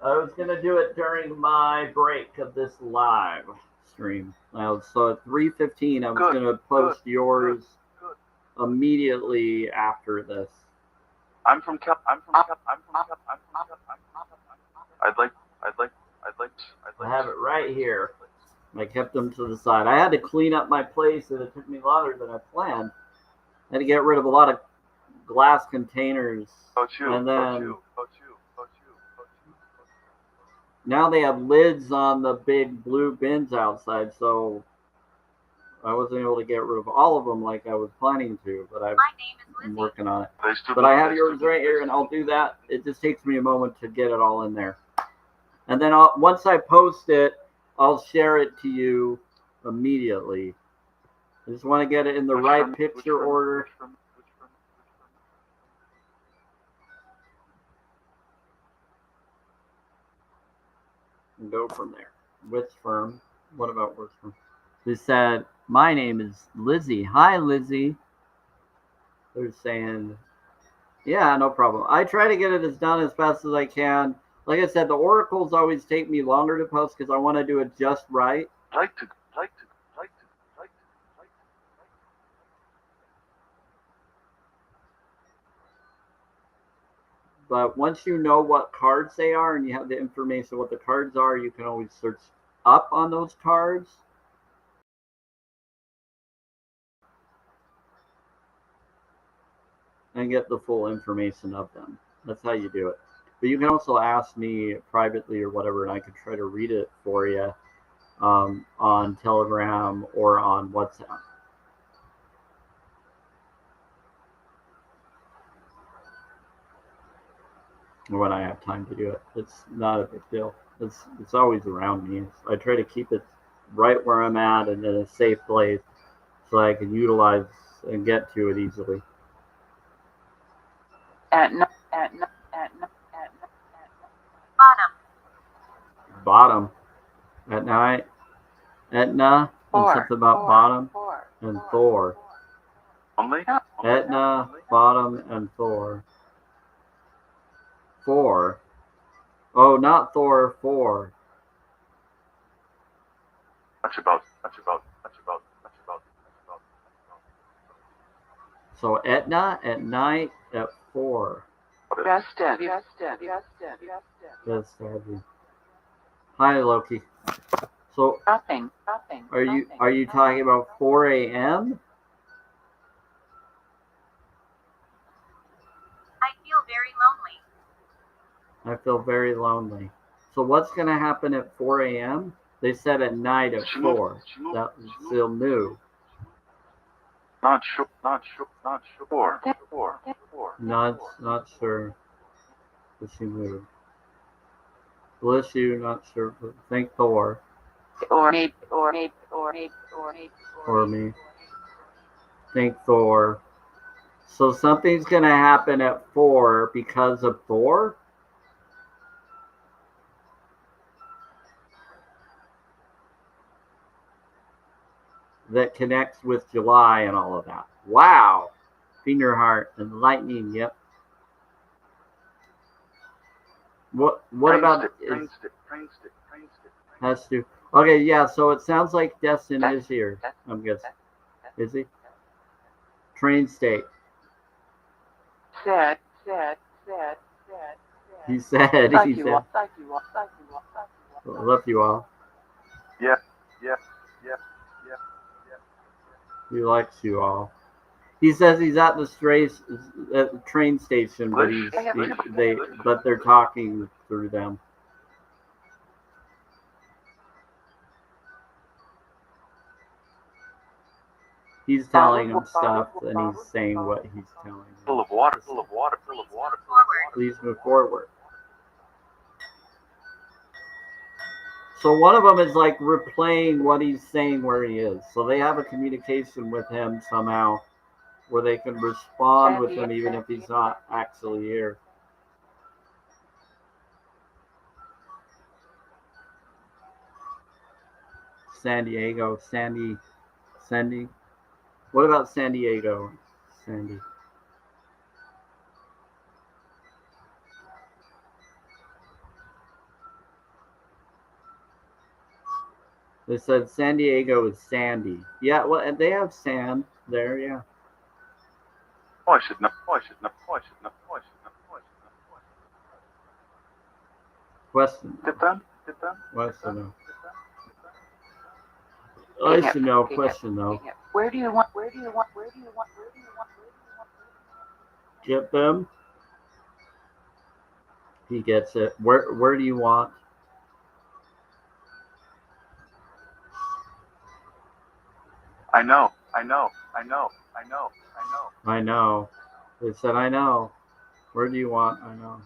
Speaker 2: I was gonna do it during my break of this live stream. So at 3:15, I was gonna post yours immediately after this.
Speaker 1: I'm from Cal. I'd like.
Speaker 2: I have it right here. I kept them to the side. I had to clean up my place, and it took me longer than I planned. I had to get rid of a lot of glass containers, and then now they have lids on the big blue bins outside, so I wasn't able to get rid of all of them like I was planning to, but I'm working on it. But I have yours right here, and I'll do that. It just takes me a moment to get it all in there. And then once I post it, I'll share it to you immediately. I just want to get it in the right picture order. And go from there. Which firm? What about which firm? They said, my name is Lizzie. Hi, Lizzie. They're saying, yeah, no problem. I try to get it done as fast as I can. Like I said, the oracles always take me longer to post because I want to do it just right. But once you know what cards they are and you have the information of what the cards are, you can always search up on those cards. and get the full information of them. That's how you do it. But you can also ask me privately or whatever, and I could try to read it for you on Telegram or on WhatsApp. When I have time to do it. It's not a big deal. It's always around me. I try to keep it right where I'm at and in a safe place so I can utilize and get to it easily.
Speaker 3: At night. At night. At night. At night.
Speaker 5: Bottom.
Speaker 2: Bottom at night. Etna and something about bottom and Thor.
Speaker 1: Only?
Speaker 2: Etna, bottom, and Thor. Four. Oh, not Thor, four.
Speaker 1: Much about.
Speaker 2: So Etna at night at 4.
Speaker 3: Rested.
Speaker 2: That's heavy. Hi, Loki. So
Speaker 3: Nothing.
Speaker 2: are you talking about 4 a.m.?
Speaker 5: I feel very lonely.
Speaker 2: I feel very lonely. So what's going to happen at 4 a.m.? They said at night at 4. That's still new.
Speaker 1: Not sure.
Speaker 2: Not sure. Does she move? Bless you, not sure. But think Thor
Speaker 3: Or me.
Speaker 2: Think Thor. So something's going to happen at 4 because of Thor? That connects with July and all of that. Wow. Finger heart and lightning, yep. What about
Speaker 1: train stick.
Speaker 2: has to okay, yeah, so it sounds like Destin is here, I'm guessing. Is he? Train state.
Speaker 3: Said.
Speaker 2: He said
Speaker 3: Thank you all.
Speaker 2: I love you all.
Speaker 1: Yeah.
Speaker 2: He likes you all. He says he's at the train station, but they're talking through them. He's telling him stuff, and he's saying what he's telling him.
Speaker 1: Full of water.
Speaker 2: Please move forward. So one of them is like replaying what he's saying where he is. So they have a communication with him somehow where they can respond with him even if he's not actually here. San Diego, Sandy. What about San Diego, Sandy? They said San Diego is sandy. Yeah, well, and they have sand there, yeah.
Speaker 1: Oh, I should know.
Speaker 2: Question.
Speaker 1: Get them?
Speaker 2: Question though. I should know. Question though.
Speaker 3: Where do you want?
Speaker 2: Get them. He gets it. Where do you want?
Speaker 1: I know.
Speaker 2: I know. They said I know. Where do you want? I know.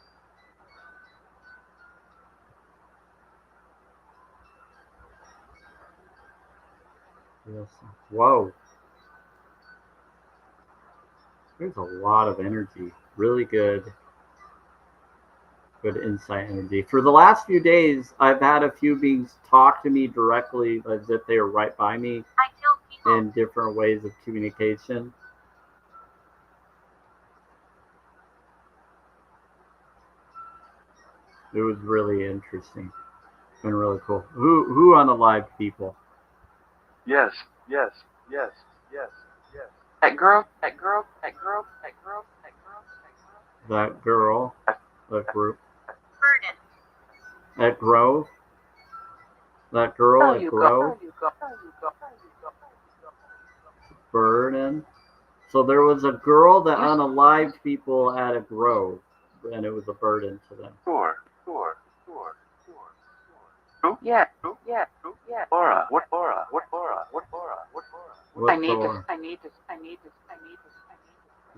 Speaker 2: Yes. Whoa. There's a lot of energy. Really good insight energy. For the last few days, I've had a few beings talk to me directly as if they were right by me
Speaker 5: I kill people.
Speaker 2: in different ways of communication. It was really interesting and really cool. Who on the live, people?
Speaker 1: Yes.
Speaker 3: That girl.
Speaker 2: That girl. That group.
Speaker 5: Burden.
Speaker 2: At Grove. That girl at Grove. Burden. So there was a girl that unalived people at a grove, and it was a burden to them.
Speaker 1: Sure.
Speaker 3: Yeah.
Speaker 1: Aura. What?
Speaker 2: What
Speaker 3: I need
Speaker 2: aura?
Speaker 3: this.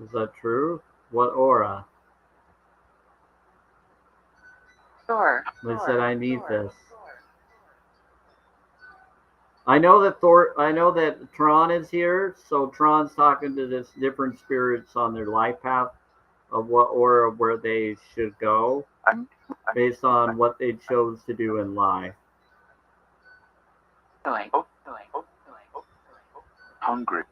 Speaker 2: Is that true? What aura?
Speaker 3: Sure.
Speaker 2: They said I need this. I know that Tron is here, so Tron's talking to this different spirits on their life path of what aura where they should go based on what they chose to do in life.
Speaker 1: Hungry.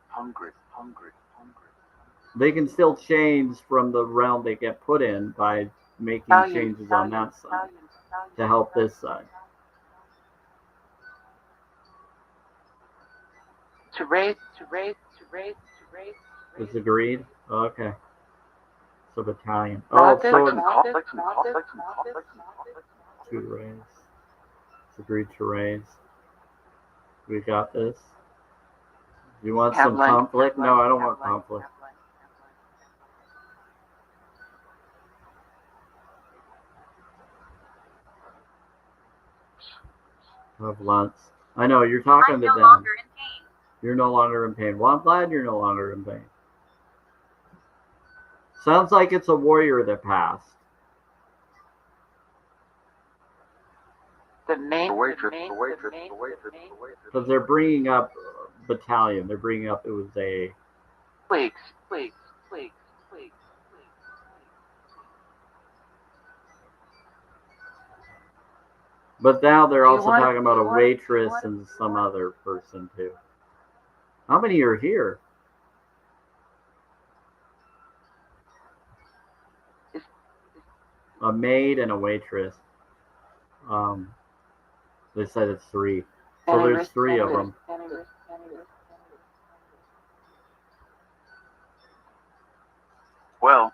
Speaker 2: They can still change from the realm they get put in by making changes on that side to help this side.
Speaker 3: To raise.
Speaker 2: Is agreed? Okay. So battalion.
Speaker 3: Not this,
Speaker 2: So
Speaker 3: not this.
Speaker 2: to raise. It's agreed to raise. We got this. You want
Speaker 3: Have
Speaker 2: some
Speaker 3: lunch,
Speaker 2: conflict?
Speaker 3: have
Speaker 2: No,
Speaker 3: lunch,
Speaker 2: I don't
Speaker 3: have
Speaker 2: want
Speaker 3: lunch,
Speaker 2: conflict.
Speaker 3: have lunch.
Speaker 2: Have lunch. I know, you're talking
Speaker 5: I'm
Speaker 2: to
Speaker 5: no
Speaker 2: them.
Speaker 5: longer in pain.
Speaker 2: You're no longer in pain. Well, I'm glad you're no longer in pain. Sounds like it's a warrior that passed.
Speaker 3: The waitress.
Speaker 2: Because they're bringing up battalion. They're bringing up it was a...
Speaker 3: Please.
Speaker 2: But now they're
Speaker 3: Do you
Speaker 2: also
Speaker 3: want-
Speaker 2: talking about
Speaker 3: do
Speaker 2: a
Speaker 3: you want-
Speaker 2: waitress
Speaker 3: do you
Speaker 2: and some other person too. How many are here? A maid and a waitress. They said it's 3. So there's 3 of them.
Speaker 1: Well.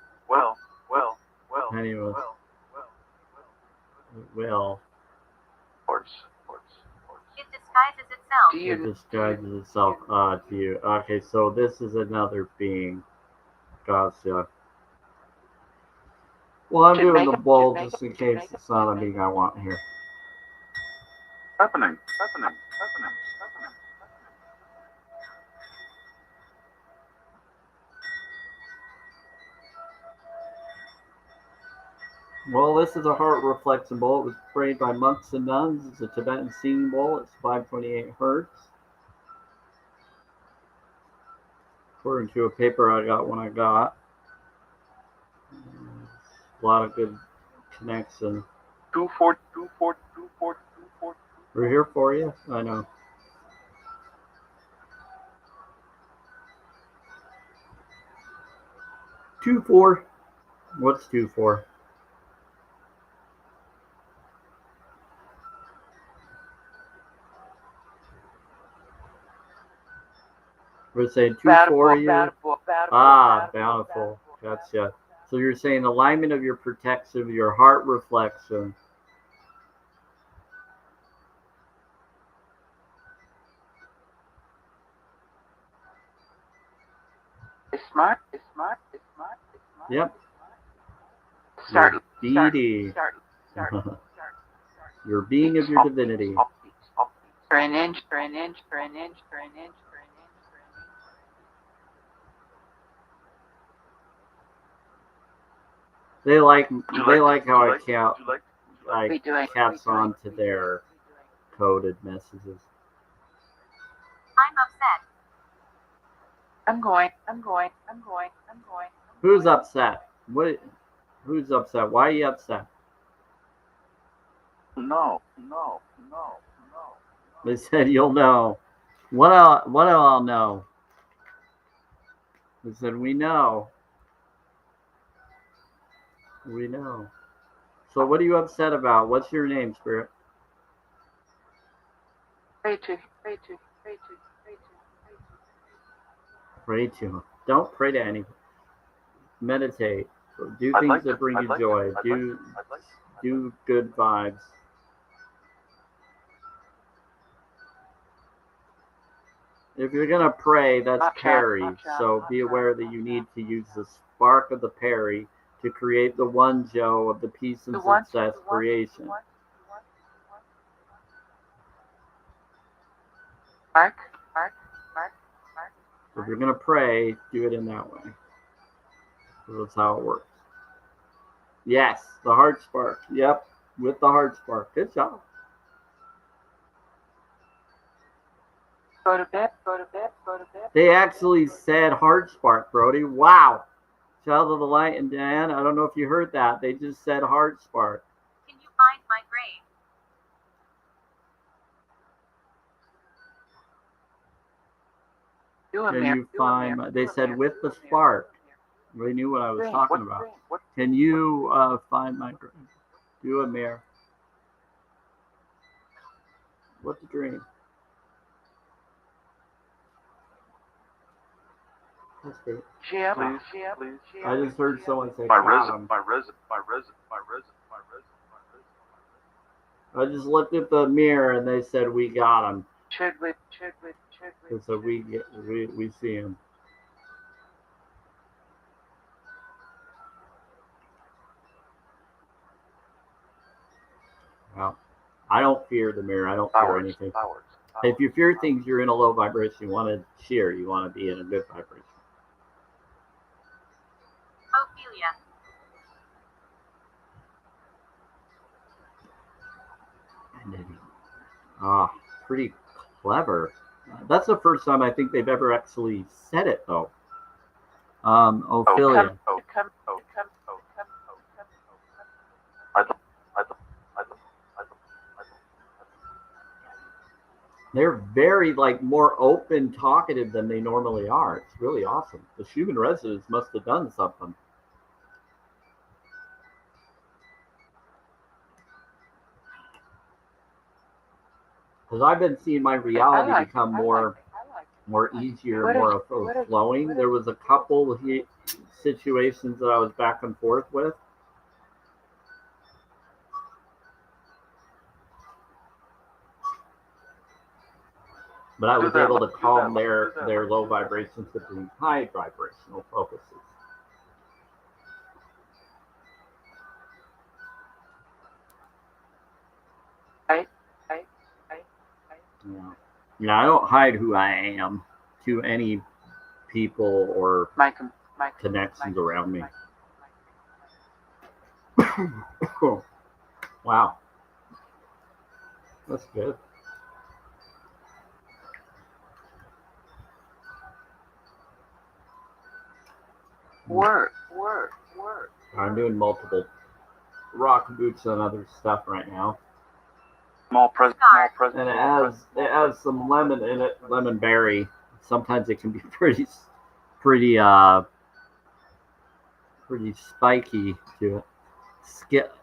Speaker 2: Anyways. Well,
Speaker 1: Horse.
Speaker 5: It disguises itself.
Speaker 3: Do
Speaker 2: it
Speaker 3: you
Speaker 2: disguises itself to you. Okay, so this is another being. Gotcha. Well, I'm
Speaker 3: Should
Speaker 2: doing
Speaker 3: make
Speaker 2: the
Speaker 3: it-
Speaker 2: bowl
Speaker 3: should make
Speaker 2: just
Speaker 3: it-
Speaker 2: in
Speaker 3: should
Speaker 2: case
Speaker 3: make it-
Speaker 2: it's not a
Speaker 3: should make
Speaker 2: being I want here.
Speaker 1: Happening.
Speaker 2: Well, this is a heart reflection bowl. It was prayed by monks and nuns. It's a Tibetan singing bowl. It's 528 hertz. According to a paper I got when I got. A lot of good connection.
Speaker 1: 2-4.
Speaker 2: We're here for you. I know. Two, 4. What's 2-4? We're saying 2-4 you. Bountiful. Gotcha. So you're saying alignment of your protection, your heart reflection.
Speaker 3: It's smart.
Speaker 2: Yep.
Speaker 3: Start.
Speaker 2: Your deity. Your being of your divinity.
Speaker 3: For an inch.
Speaker 2: They like how I
Speaker 3: We doing-
Speaker 2: caps on to their coded messages.
Speaker 5: I'm upset.
Speaker 3: I'm going.
Speaker 2: Who's upset? Who's upset? Why are you upset?
Speaker 1: No.
Speaker 2: They said you'll know. What do I know? They said we know. We know. So what are you upset about? What's your name, Spirit?
Speaker 3: Pray to.
Speaker 2: Pray to. Don't pray to anything. Meditate. Do
Speaker 1: I'd
Speaker 2: things
Speaker 1: like
Speaker 2: that
Speaker 1: to-
Speaker 2: bring
Speaker 1: I'd
Speaker 2: you
Speaker 1: like to-
Speaker 2: joy.
Speaker 1: I'd like
Speaker 2: Do
Speaker 1: to- I'd like to-
Speaker 2: do good vibes. If you're going to pray, that's
Speaker 3: Not chat,
Speaker 2: Perry.
Speaker 3: not chat,
Speaker 2: So
Speaker 3: not
Speaker 2: be
Speaker 3: chat,
Speaker 2: aware that
Speaker 3: not
Speaker 2: you
Speaker 3: chat.
Speaker 2: need to use the spark of the Perry to create the one Joe of the peace and
Speaker 3: The one,
Speaker 2: success
Speaker 3: the one,
Speaker 2: creation.
Speaker 3: the one, the one. Mark, Mark, Mark, Mark.
Speaker 2: So if you're going to pray, do it in that way. That's how it works. Yes, the heart spark. Yep, with the heart spark. Good job.
Speaker 3: Go to bed, go to bed, go to bed.
Speaker 2: They actually said heart spark, Brody. Wow. Child of the Light and Dan, I don't know if you heard that. They just said heart spark.
Speaker 5: Can you find my grave?
Speaker 3: Do a
Speaker 2: Can
Speaker 3: mirror,
Speaker 2: you
Speaker 3: do a
Speaker 2: find
Speaker 3: mirror,
Speaker 2: they
Speaker 3: do a
Speaker 2: said
Speaker 3: mirror,
Speaker 2: with
Speaker 3: do
Speaker 2: the
Speaker 3: a mirror,
Speaker 2: spark.
Speaker 3: do a mirror.
Speaker 2: They knew what I was
Speaker 3: Dream,
Speaker 2: talking
Speaker 3: what
Speaker 2: about.
Speaker 3: dream? What
Speaker 2: Can you find my grave? Do a mirror. What's a dream? That's great.
Speaker 3: Jim,
Speaker 2: Wow.
Speaker 3: Jim,
Speaker 1: Please.
Speaker 3: Jim,
Speaker 2: I just heard
Speaker 3: Jim.
Speaker 2: someone say
Speaker 1: My
Speaker 2: Adam.
Speaker 1: resident.
Speaker 2: I just looked at the mirror and they said we got him.
Speaker 3: Chidley.
Speaker 2: So we see him. Well, I don't fear the mirror. I don't fear anything. If you fear things, you're in a low vibration. You want to cheer. You want to be in a good vibration.
Speaker 5: Ophelia.
Speaker 2: Pretty clever. That's the first time I think they've ever actually said it, though. Ophelia.
Speaker 3: Come.
Speaker 2: They're very more open, talkative than they normally are. It's really awesome. The Schumann residents must have done something. Because I've been seeing my reality become more easier, more flowing. There was a couple situations that I was back and forth with. But I was able to calm their low vibrations to the high vibrational focuses. Yeah, I don't hide who I am to any people or connections around me. Cool. Wow. That's good.
Speaker 3: Work.
Speaker 2: I'm doing multiple rock boots and other stuff right now.
Speaker 1: Small present.
Speaker 2: And it has some lemon in it, lemon berry. Sometimes it can be pretty spiky to it. Skip.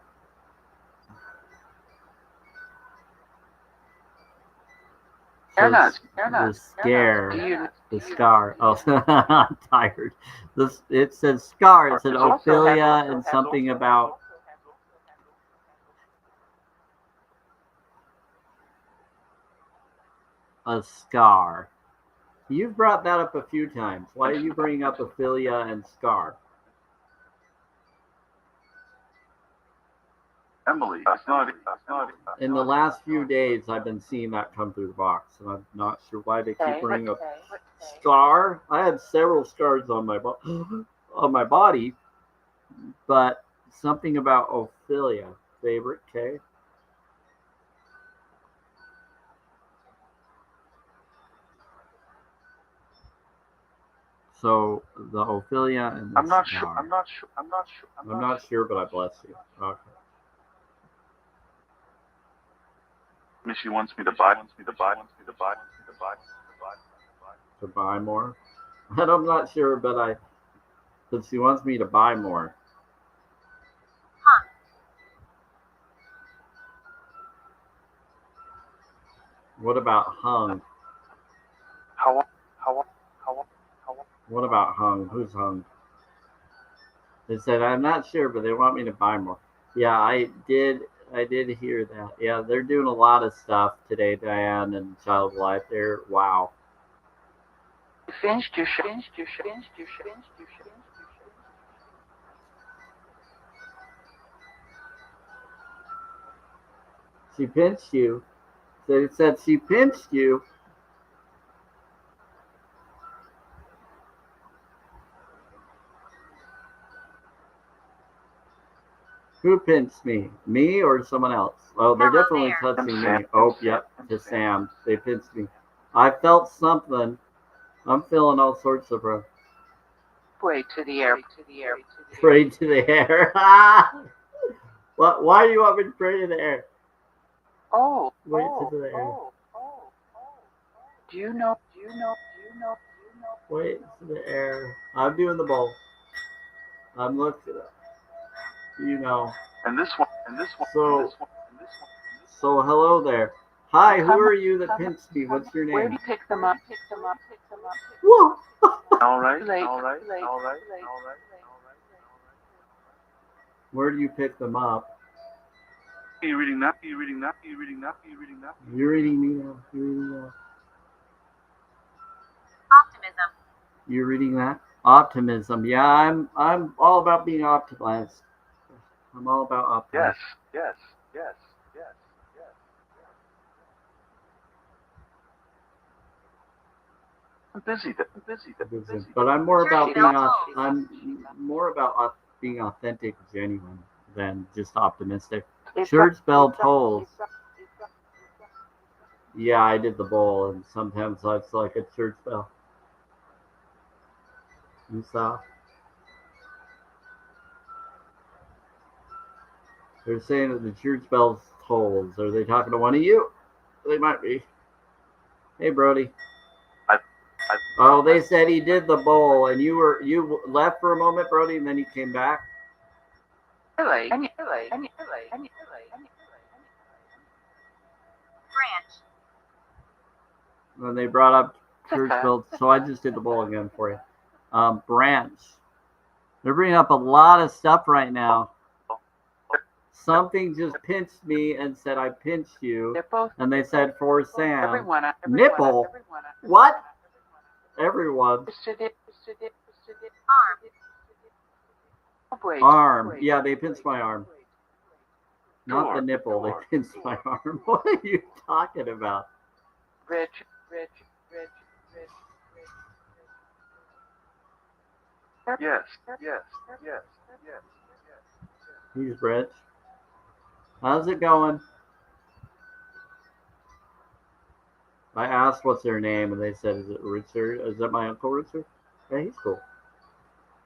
Speaker 2: The scar. Oh, I'm tired. It says scar. It said Ophelia and something about a scar. You've brought that up a few times. Why are you bringing up Ophelia and scar?
Speaker 1: Emily, that's not it.
Speaker 2: In the last few days, I've been seeing that come through the box, and I'm not sure why they keep bringing up scar. I had several scars on my body, but something about Ophelia. Favorite K. So the Ophelia and the
Speaker 1: I'm not
Speaker 2: scar.
Speaker 1: sure.
Speaker 2: I'm not sure, but I bless you. Okay.
Speaker 1: She wants me to buy.
Speaker 2: To buy more. And I'm not sure, but she wants me to buy more.
Speaker 5: Huh.
Speaker 2: What about hung?
Speaker 1: How?
Speaker 2: What about hung? Who's hung? They said, I'm not sure, but they want me to buy more. Yeah, I did hear that. Yeah, they're doing a lot of stuff today, Diane and Child Life. Wow.
Speaker 3: Finished your show. Finished your show. Finished your show. Finished your show.
Speaker 2: She pinched you. So it said she pinched you. Who pinched me? Me or someone else? Oh, they're
Speaker 5: Hello
Speaker 2: definitely
Speaker 5: there.
Speaker 2: touching
Speaker 1: Sam.
Speaker 2: me. Oh, yep, to Sam. They pinched me. I felt something. I'm feeling all sorts of
Speaker 3: Way to the air. To the air.
Speaker 2: pray to the air. What? Why do you want me to pray to the air?
Speaker 3: Oh.
Speaker 2: Wait to the air.
Speaker 3: Do you know? Do you know? Do you know? Do you know?
Speaker 2: Wait to the air. I'm doing the bowl. I'm looking up. You know.
Speaker 1: And this one. And this one.
Speaker 2: So,
Speaker 1: And this one. And this one.
Speaker 2: so hello there. Hi, who
Speaker 3: Come-
Speaker 2: are you that
Speaker 3: come-
Speaker 2: pinched me? What's your
Speaker 3: Where do
Speaker 2: name?
Speaker 3: you pick them up? Pick them up. Pick them up.
Speaker 2: Whoa.
Speaker 1: All right.
Speaker 3: Late.
Speaker 1: All right.
Speaker 3: Late.
Speaker 1: All right.
Speaker 3: Late.
Speaker 1: All right.
Speaker 2: Where do you pick them up?
Speaker 1: Are you reading that? Are you reading that? Are you reading that? Are you reading that?
Speaker 2: You're reading me now. You're reading that.
Speaker 5: Optimism.
Speaker 2: You're reading that? Optimism. Yeah, I'm all about being optimized. I'm all about optimism.
Speaker 1: Yes. Yes. Yes. Yes. Yes. I'm busy. I'm busy. I'm busy.
Speaker 2: But I'm more about
Speaker 5: Church
Speaker 2: being
Speaker 5: bell
Speaker 2: I'm more about being authentic, genuine, than just optimistic. Church bell tolls. Yeah, I did the bowl, and sometimes it's like a church bell. You saw? They're saying that the church bells tolls. Are they talking to one of you? They might be. Hey, Brody. Oh, they said he did the bowl, and you left for a moment, Brody, and then you came back.
Speaker 3: Branch.
Speaker 2: When they brought up church bells, so I just did the bowl again for you. Branch. They're bringing up a lot of stuff right now. Something just pinched me and said I pinched you,
Speaker 3: They're both.
Speaker 2: and they said for Sam.
Speaker 3: Everyone.
Speaker 2: Nipple. What? Everyone. Arm. Yeah, they pinched my arm. Not the nipple. They pinched my arm. What are you talking about?
Speaker 3: Rich.
Speaker 1: Yes. Yes. Yes. Yes.
Speaker 2: He's rich. How's it going? I asked what's their name, and they said, is it Richard? Is that my Uncle Richard? Yeah, he's cool.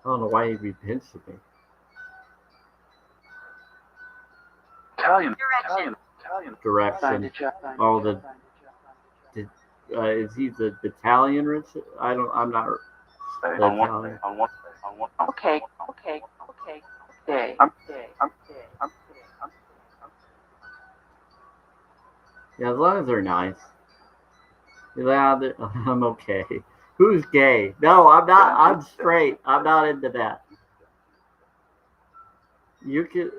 Speaker 2: I don't know why he'd be pinched at me.
Speaker 1: Italian.
Speaker 5: Direction.
Speaker 2: Direction. Oh, is he the Italian Richard? I'm not.
Speaker 1: On one.
Speaker 3: Okay. Day.
Speaker 2: Yeah, as long as they're nice. Yeah, I'm okay. Who's gay? No, I'm not. I'm straight. I'm not into that. You could,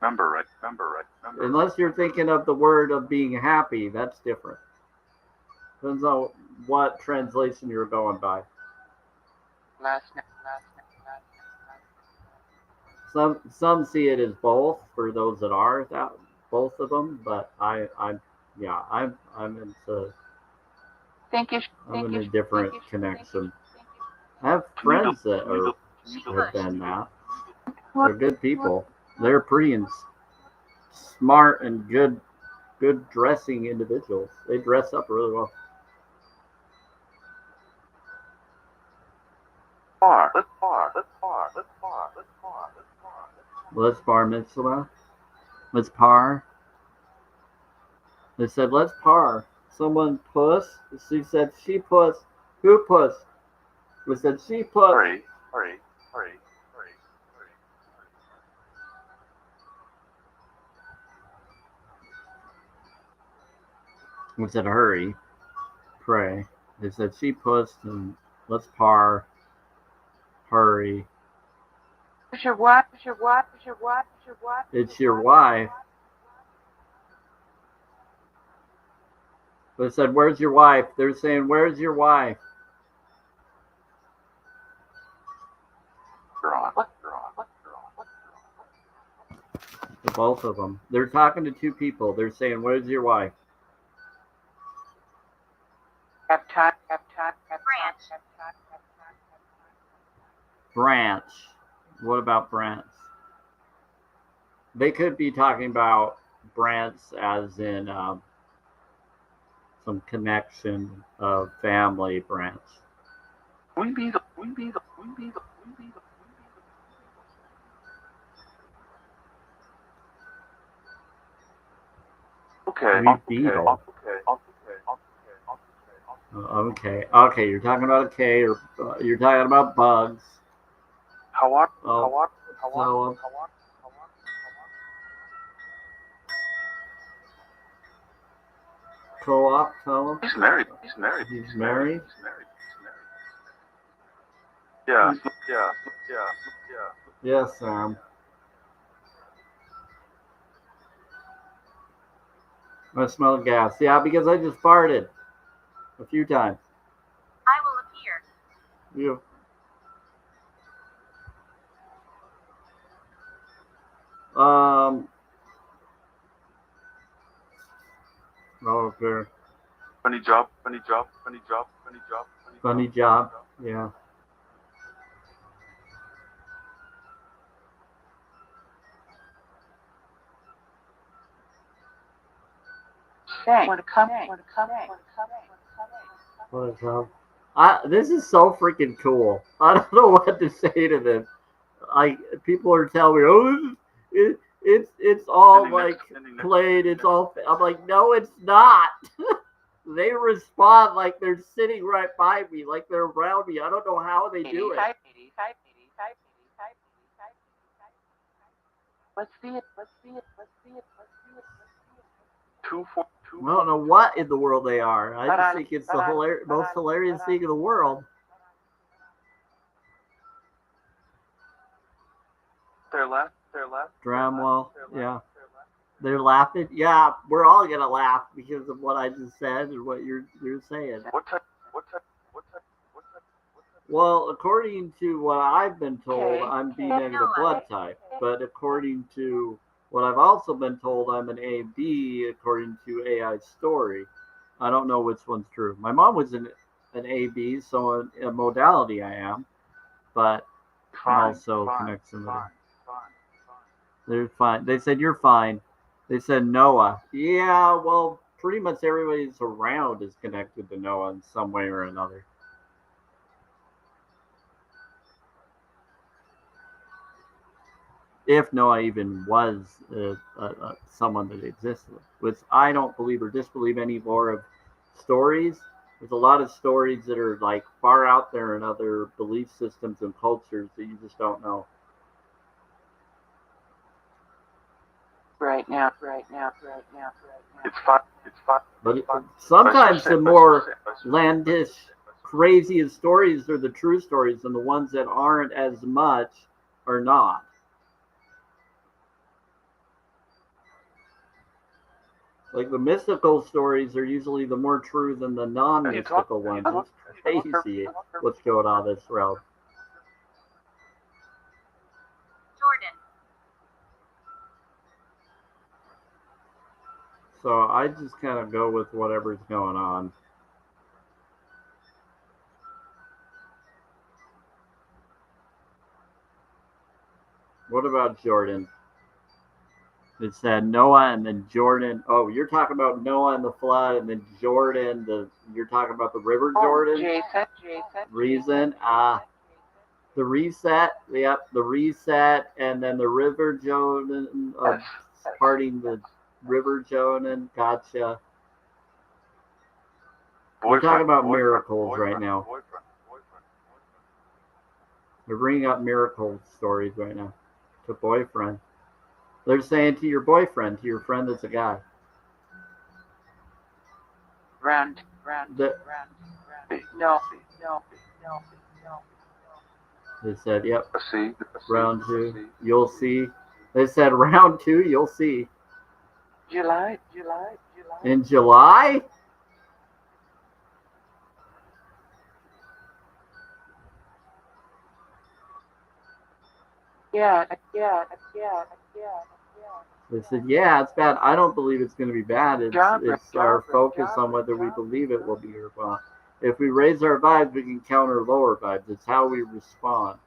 Speaker 1: Remember right.
Speaker 2: unless you're thinking of the word of being happy, that's different. Depends on what translation you're going by.
Speaker 3: Last night.
Speaker 2: Some see it as both for those that are that, both of them, but I'm into I'm in a different connection. I have friends that have been that. They're good people. They're pretty and smart and good dressing individuals. They dress up really well. Let's bar mitzvah. Let's par. They said, let's par. Someone puss. She said, she puss. Who puss? We said, she puss.
Speaker 1: Hurry.
Speaker 2: We said, hurry. Pray. They said, she pussed and let's par. Hurry.
Speaker 3: It's your wife.
Speaker 2: It's your wife. They said, "Where's your wife?" They're saying, "Where's your wife?" The both of them. They're talking to two people. They're saying, "Where's your wife?"
Speaker 5: Branch.
Speaker 2: Branch. What about branch? They could be talking about branch as in some connection of family branch. Okay. You're talking about a K, or you're talking about bugs. Co-op, tell him.
Speaker 1: He's married.
Speaker 2: He's married.
Speaker 1: Yeah.
Speaker 2: Yes, Sam. I smell gas. Yeah, because I just farted a few times.
Speaker 5: I will appear.
Speaker 2: You. Okay.
Speaker 1: Funny job.
Speaker 2: Funny job. Yeah.
Speaker 3: Thanks. Want to come?
Speaker 2: What is up? This is so freaking cool. I don't know what to say to this. People are telling me, "Oh, it's all like played. It's all." I'm like, no, it's not. They respond like they're sitting right by me, like they're around me. I don't know how they do it.
Speaker 3: Let's see it.
Speaker 2: I don't know what in the world they are. I just think it's the most hilarious thing in the world.
Speaker 1: They're left.
Speaker 2: Dramwell, yeah. They're laughing. Yeah, we're all gonna laugh because of what I just said and what you're saying.
Speaker 1: What type?
Speaker 2: Well, according to what I've been told, I'm B negative blood type. But according to what I've also been told, I'm an AB according to AI's story. I don't know which one's true. My mom was an AB, so in a modality I am. But I'm also connected. They're fine. They said you're fine. They said Noah. Yeah, well, pretty much everybody's around is connected to Noah in some way or another. If Noah even was someone that existed, which I don't believe or disbelieve any more of stories. There's a lot of stories that are like far out there in other belief systems and cultures that you just don't know.
Speaker 3: Right now.
Speaker 1: It's fine.
Speaker 2: But sometimes the more outlandish, craziest stories are the true stories, and the ones that aren't as much are not. Like the mystical stories are usually the more true than the non-mystical ones. It's crazy what's going on this realm.
Speaker 5: Jordan.
Speaker 2: So I just kind of go with whatever's going on. What about Jordan? It said Noah and then Jordan. Oh, you're talking about Noah and the flood, and then Jordan. You're talking about the River Jordan.
Speaker 3: Jason.
Speaker 2: Reason. The reset. Yep, the reset, and then the River Jordan. Parting the River Jordan. Gotcha. We're talking about miracles right now. We're bringing up miracle stories right now. To boyfriend. They're saying to your boyfriend, to your friend that's a guy.
Speaker 3: Round. No.
Speaker 2: They said, yep.
Speaker 1: See.
Speaker 2: Round 2. You'll see. They said round 2, you'll see.
Speaker 3: July.
Speaker 2: In July?
Speaker 3: Yeah.
Speaker 2: They said, yeah, it's bad. I don't believe it's going to be bad. It's our focus on whether we believe it will be or not. If we raise our vibes, we can counter lower vibes. It's how we respond.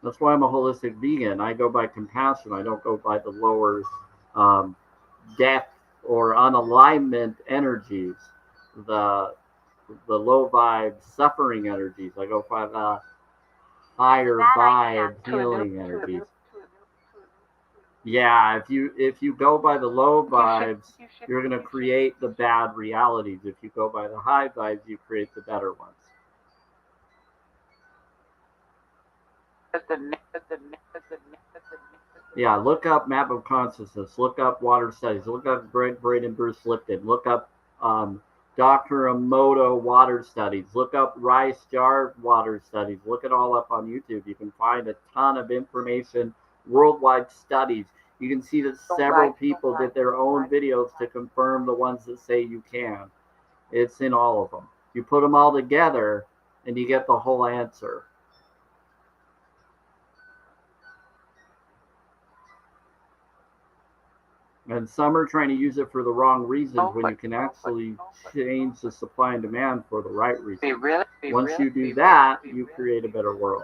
Speaker 2: That's why I'm a holistic vegan. I go by compassion. I don't go by the lower um, death or unalignment energies, the low vibe suffering energies. I go by the higher vibe healing energies. Yeah, if you go by the low vibes, you're going to create the bad realities. If you go by the high vibes, you create the better ones. Yeah, look up Map of Consciousness. Look up Water Studies. Look up Greg Braden and Bruce Lipton. Look up Dr. Emoto Water Studies. Look up Rice Jar Water Studies. Look it all up on YouTube. You can find a ton of information, worldwide studies. You can see that several people did their own videos to confirm the ones that say you can. It's in all of them. You put them all together and you get the whole answer. And some are trying to use it for the wrong reasons when you can actually change the supply and demand for the right reason. Once you do that, you create a better world.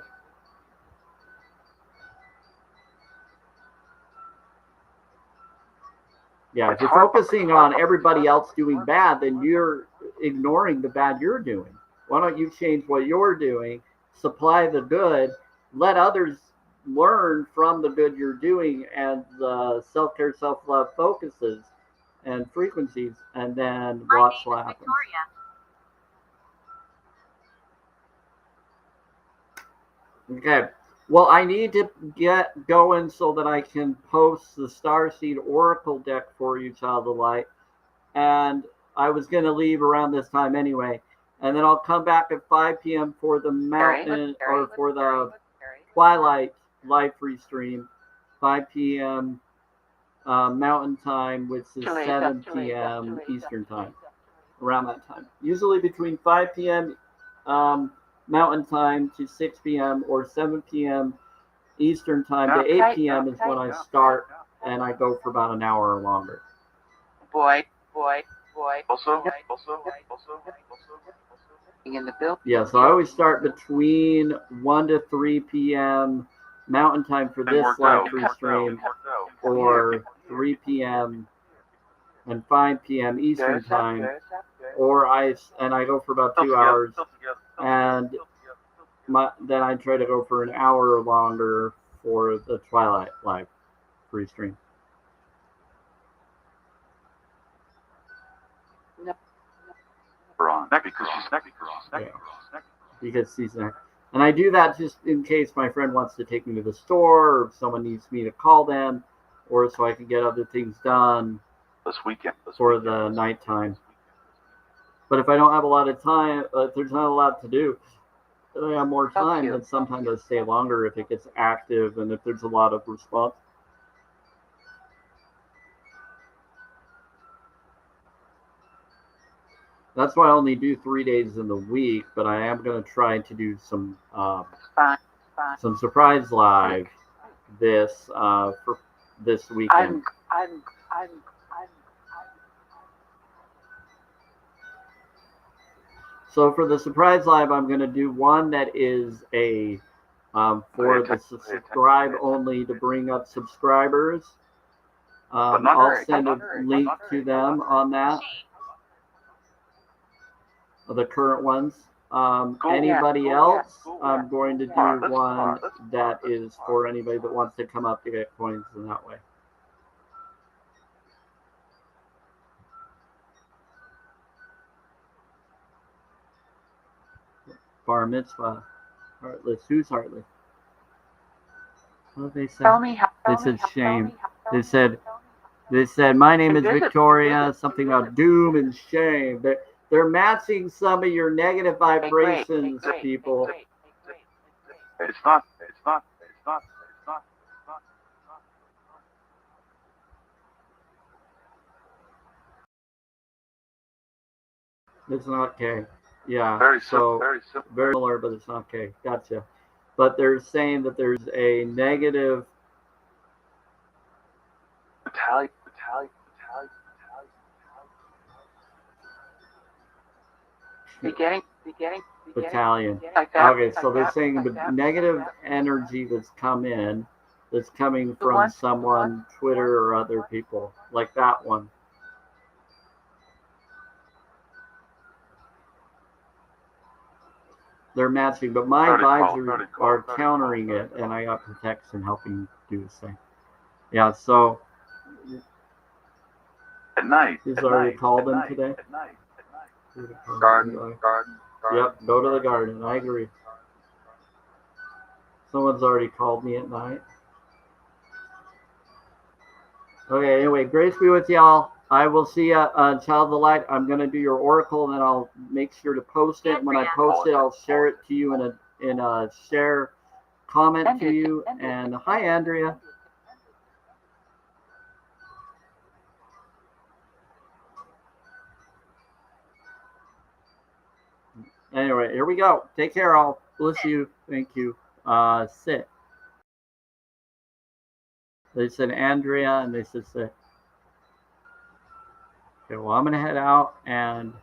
Speaker 2: Yeah, if you're focusing on everybody else doing bad, then you're ignoring the bad you're doing. Why don't you change what you're doing, supply the good, let others learn from the good you're doing and the self-care, self-love focuses and frequencies, and then watch what happens.
Speaker 5: Victoria.
Speaker 2: Okay. Well, I need to get going so that I can post the Starseed Oracle deck for you, Child of Light. And I was going to leave around this time anyway. And then I'll come back at 5 p.m. for the mountain or for the Twilight live free stream. 5 p.m. Mountain time, which is 7 p.m. Eastern time. Around that time. Usually between 5 p.m. Mountain time to 6 p.m. or 7 p.m. Eastern time to 8 p.m. is when I start, and I go for about an hour or longer.
Speaker 1: Also,
Speaker 3: In the building.
Speaker 2: Yeah, so I always start between 1 to 3 p.m. Mountain time for this live free stream, or 3 p.m. and 5 p.m. Eastern time, or I go for about 2 hours, and then I try to go for an hour or longer for the Twilight live free stream. Because she's next. And I do that just in case my friend wants to take me to the store, or if someone needs me to call them, or so I can get other things done for the nighttime. But if I don't have a lot of time, if there's not a lot to do, I have more time, then sometimes I stay longer if it gets active and if there's a lot of response. That's why I only do 3 days in the week, but I am going to try to do some surprise live for this weekend. So for the surprise live, I'm going to do one that is a for the subscribe only to bring up subscribers. I'll send a link to them on that. The current ones. Anybody else, I'm going to do one that is for anybody that wants to come up to get coins in that way. Bar mitzvah. Heartless. Who's heartless? What did they say? They said shame. They said my name is Victoria. Something about doom and shame. They're matching some of your negative vibrations, people.
Speaker 1: It's not.
Speaker 2: It's not okay. Yeah.
Speaker 1: Very
Speaker 2: So
Speaker 1: simple. Very simple.
Speaker 2: very similar, but it's not okay. Gotcha. But they're saying that there's a negative.
Speaker 1: Italian.
Speaker 3: Beginning.
Speaker 2: Battalion.
Speaker 3: Like that.
Speaker 2: Okay, so they're saying the
Speaker 3: that.
Speaker 2: negative energy that's come in, that's coming
Speaker 3: The
Speaker 2: from
Speaker 3: one-
Speaker 2: someone, Twitter or other people, like that one. They're matching, but my vibes are countering it, and I got protection helping do the same. Yeah, so
Speaker 1: At night.
Speaker 2: he's
Speaker 1: At
Speaker 2: already
Speaker 1: night,
Speaker 2: called
Speaker 1: at
Speaker 2: them
Speaker 1: night,
Speaker 2: today.
Speaker 1: At night.
Speaker 2: Garden.
Speaker 1: Garden.
Speaker 2: Yep, go to the garden. I agree. Someone's already called me at night. Okay, anyway, grace be with y'all. I will see you, Child of the Light. I'm going to do your oracle, and then I'll make sure to post it. When I post it, I'll share it to you in a share comment to you. And hi, Andrea. Anyway, here we go. Take care, all. Bless you. Thank you. Sit. They said Andrea, and they said sit. Okay, well, I'm going to head out, and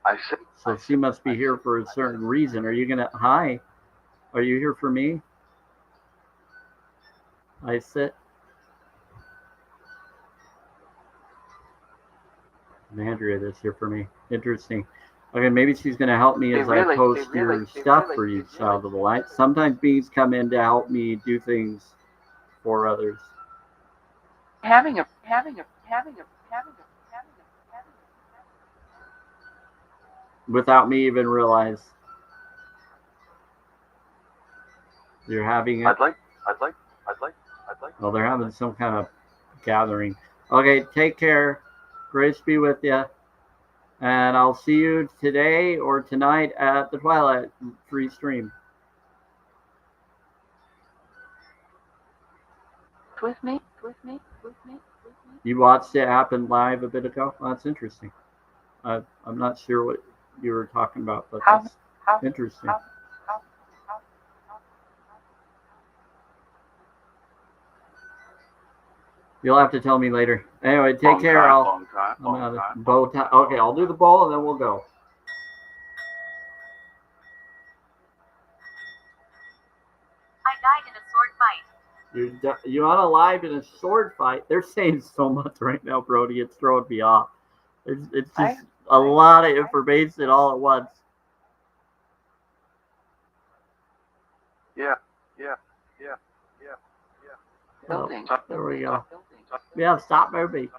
Speaker 1: I said.
Speaker 2: so she must be here for a certain reason. Are you going to, hi, are you here for me? I sit. Andrea that's here for me. Interesting. Okay, maybe she's going to help me as I post your stuff for you, Child of the Light. Sometimes beings come in to help me do things for others.
Speaker 3: Having a
Speaker 2: Without me even realize you're having it.
Speaker 1: I'd like.
Speaker 2: Well, they're having some kind of gathering. Okay, take care. Grace be with you. And I'll see you today or tonight at the Twilight free stream.
Speaker 3: with me.
Speaker 2: You watched it happen live a bit ago? Well, that's interesting. I'm not sure what you were talking about, but that's interesting. You'll have to tell me later. Anyway, take care, all. I'm out of bow tie. Okay, I'll do the bowl and then we'll go.
Speaker 5: I died in a sword fight.
Speaker 2: You're unalive in a sword fight. They're saying so much right now, Brody. It's throwing me off. It's just a lot of information all at once.
Speaker 1: Yeah.
Speaker 2: Oh, there we go. Yeah, stop moving.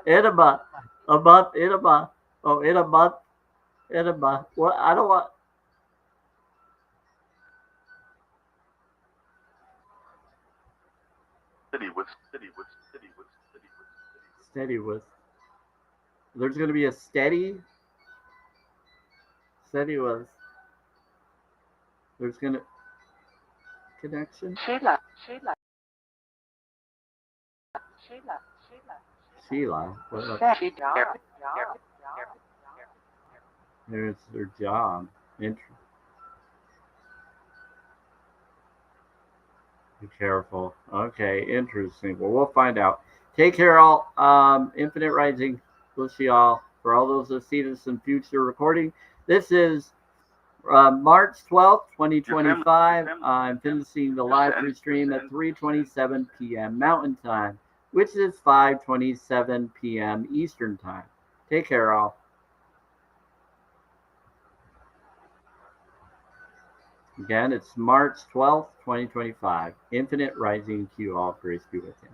Speaker 2: Enema. A month, enema. Oh, in a month, enema. What? I don't want. Steady with. There's going to be a steady with. There's going to. Connection?
Speaker 3: Sheila.
Speaker 2: What? There's their job. Be careful. Okay, interesting. Well, we'll find out. Take care, all. Infinite Rising. We'll see y'all. For all those that see this in future recording, this is March 12th, 2025. I'm finishing the live free stream at 3:27 p.m. Mountain Time, which is 5:27 p.m. Eastern Time. Take care, all. Again, it's March 12th, 2025. Infinite Rising to you all. Grace be with you.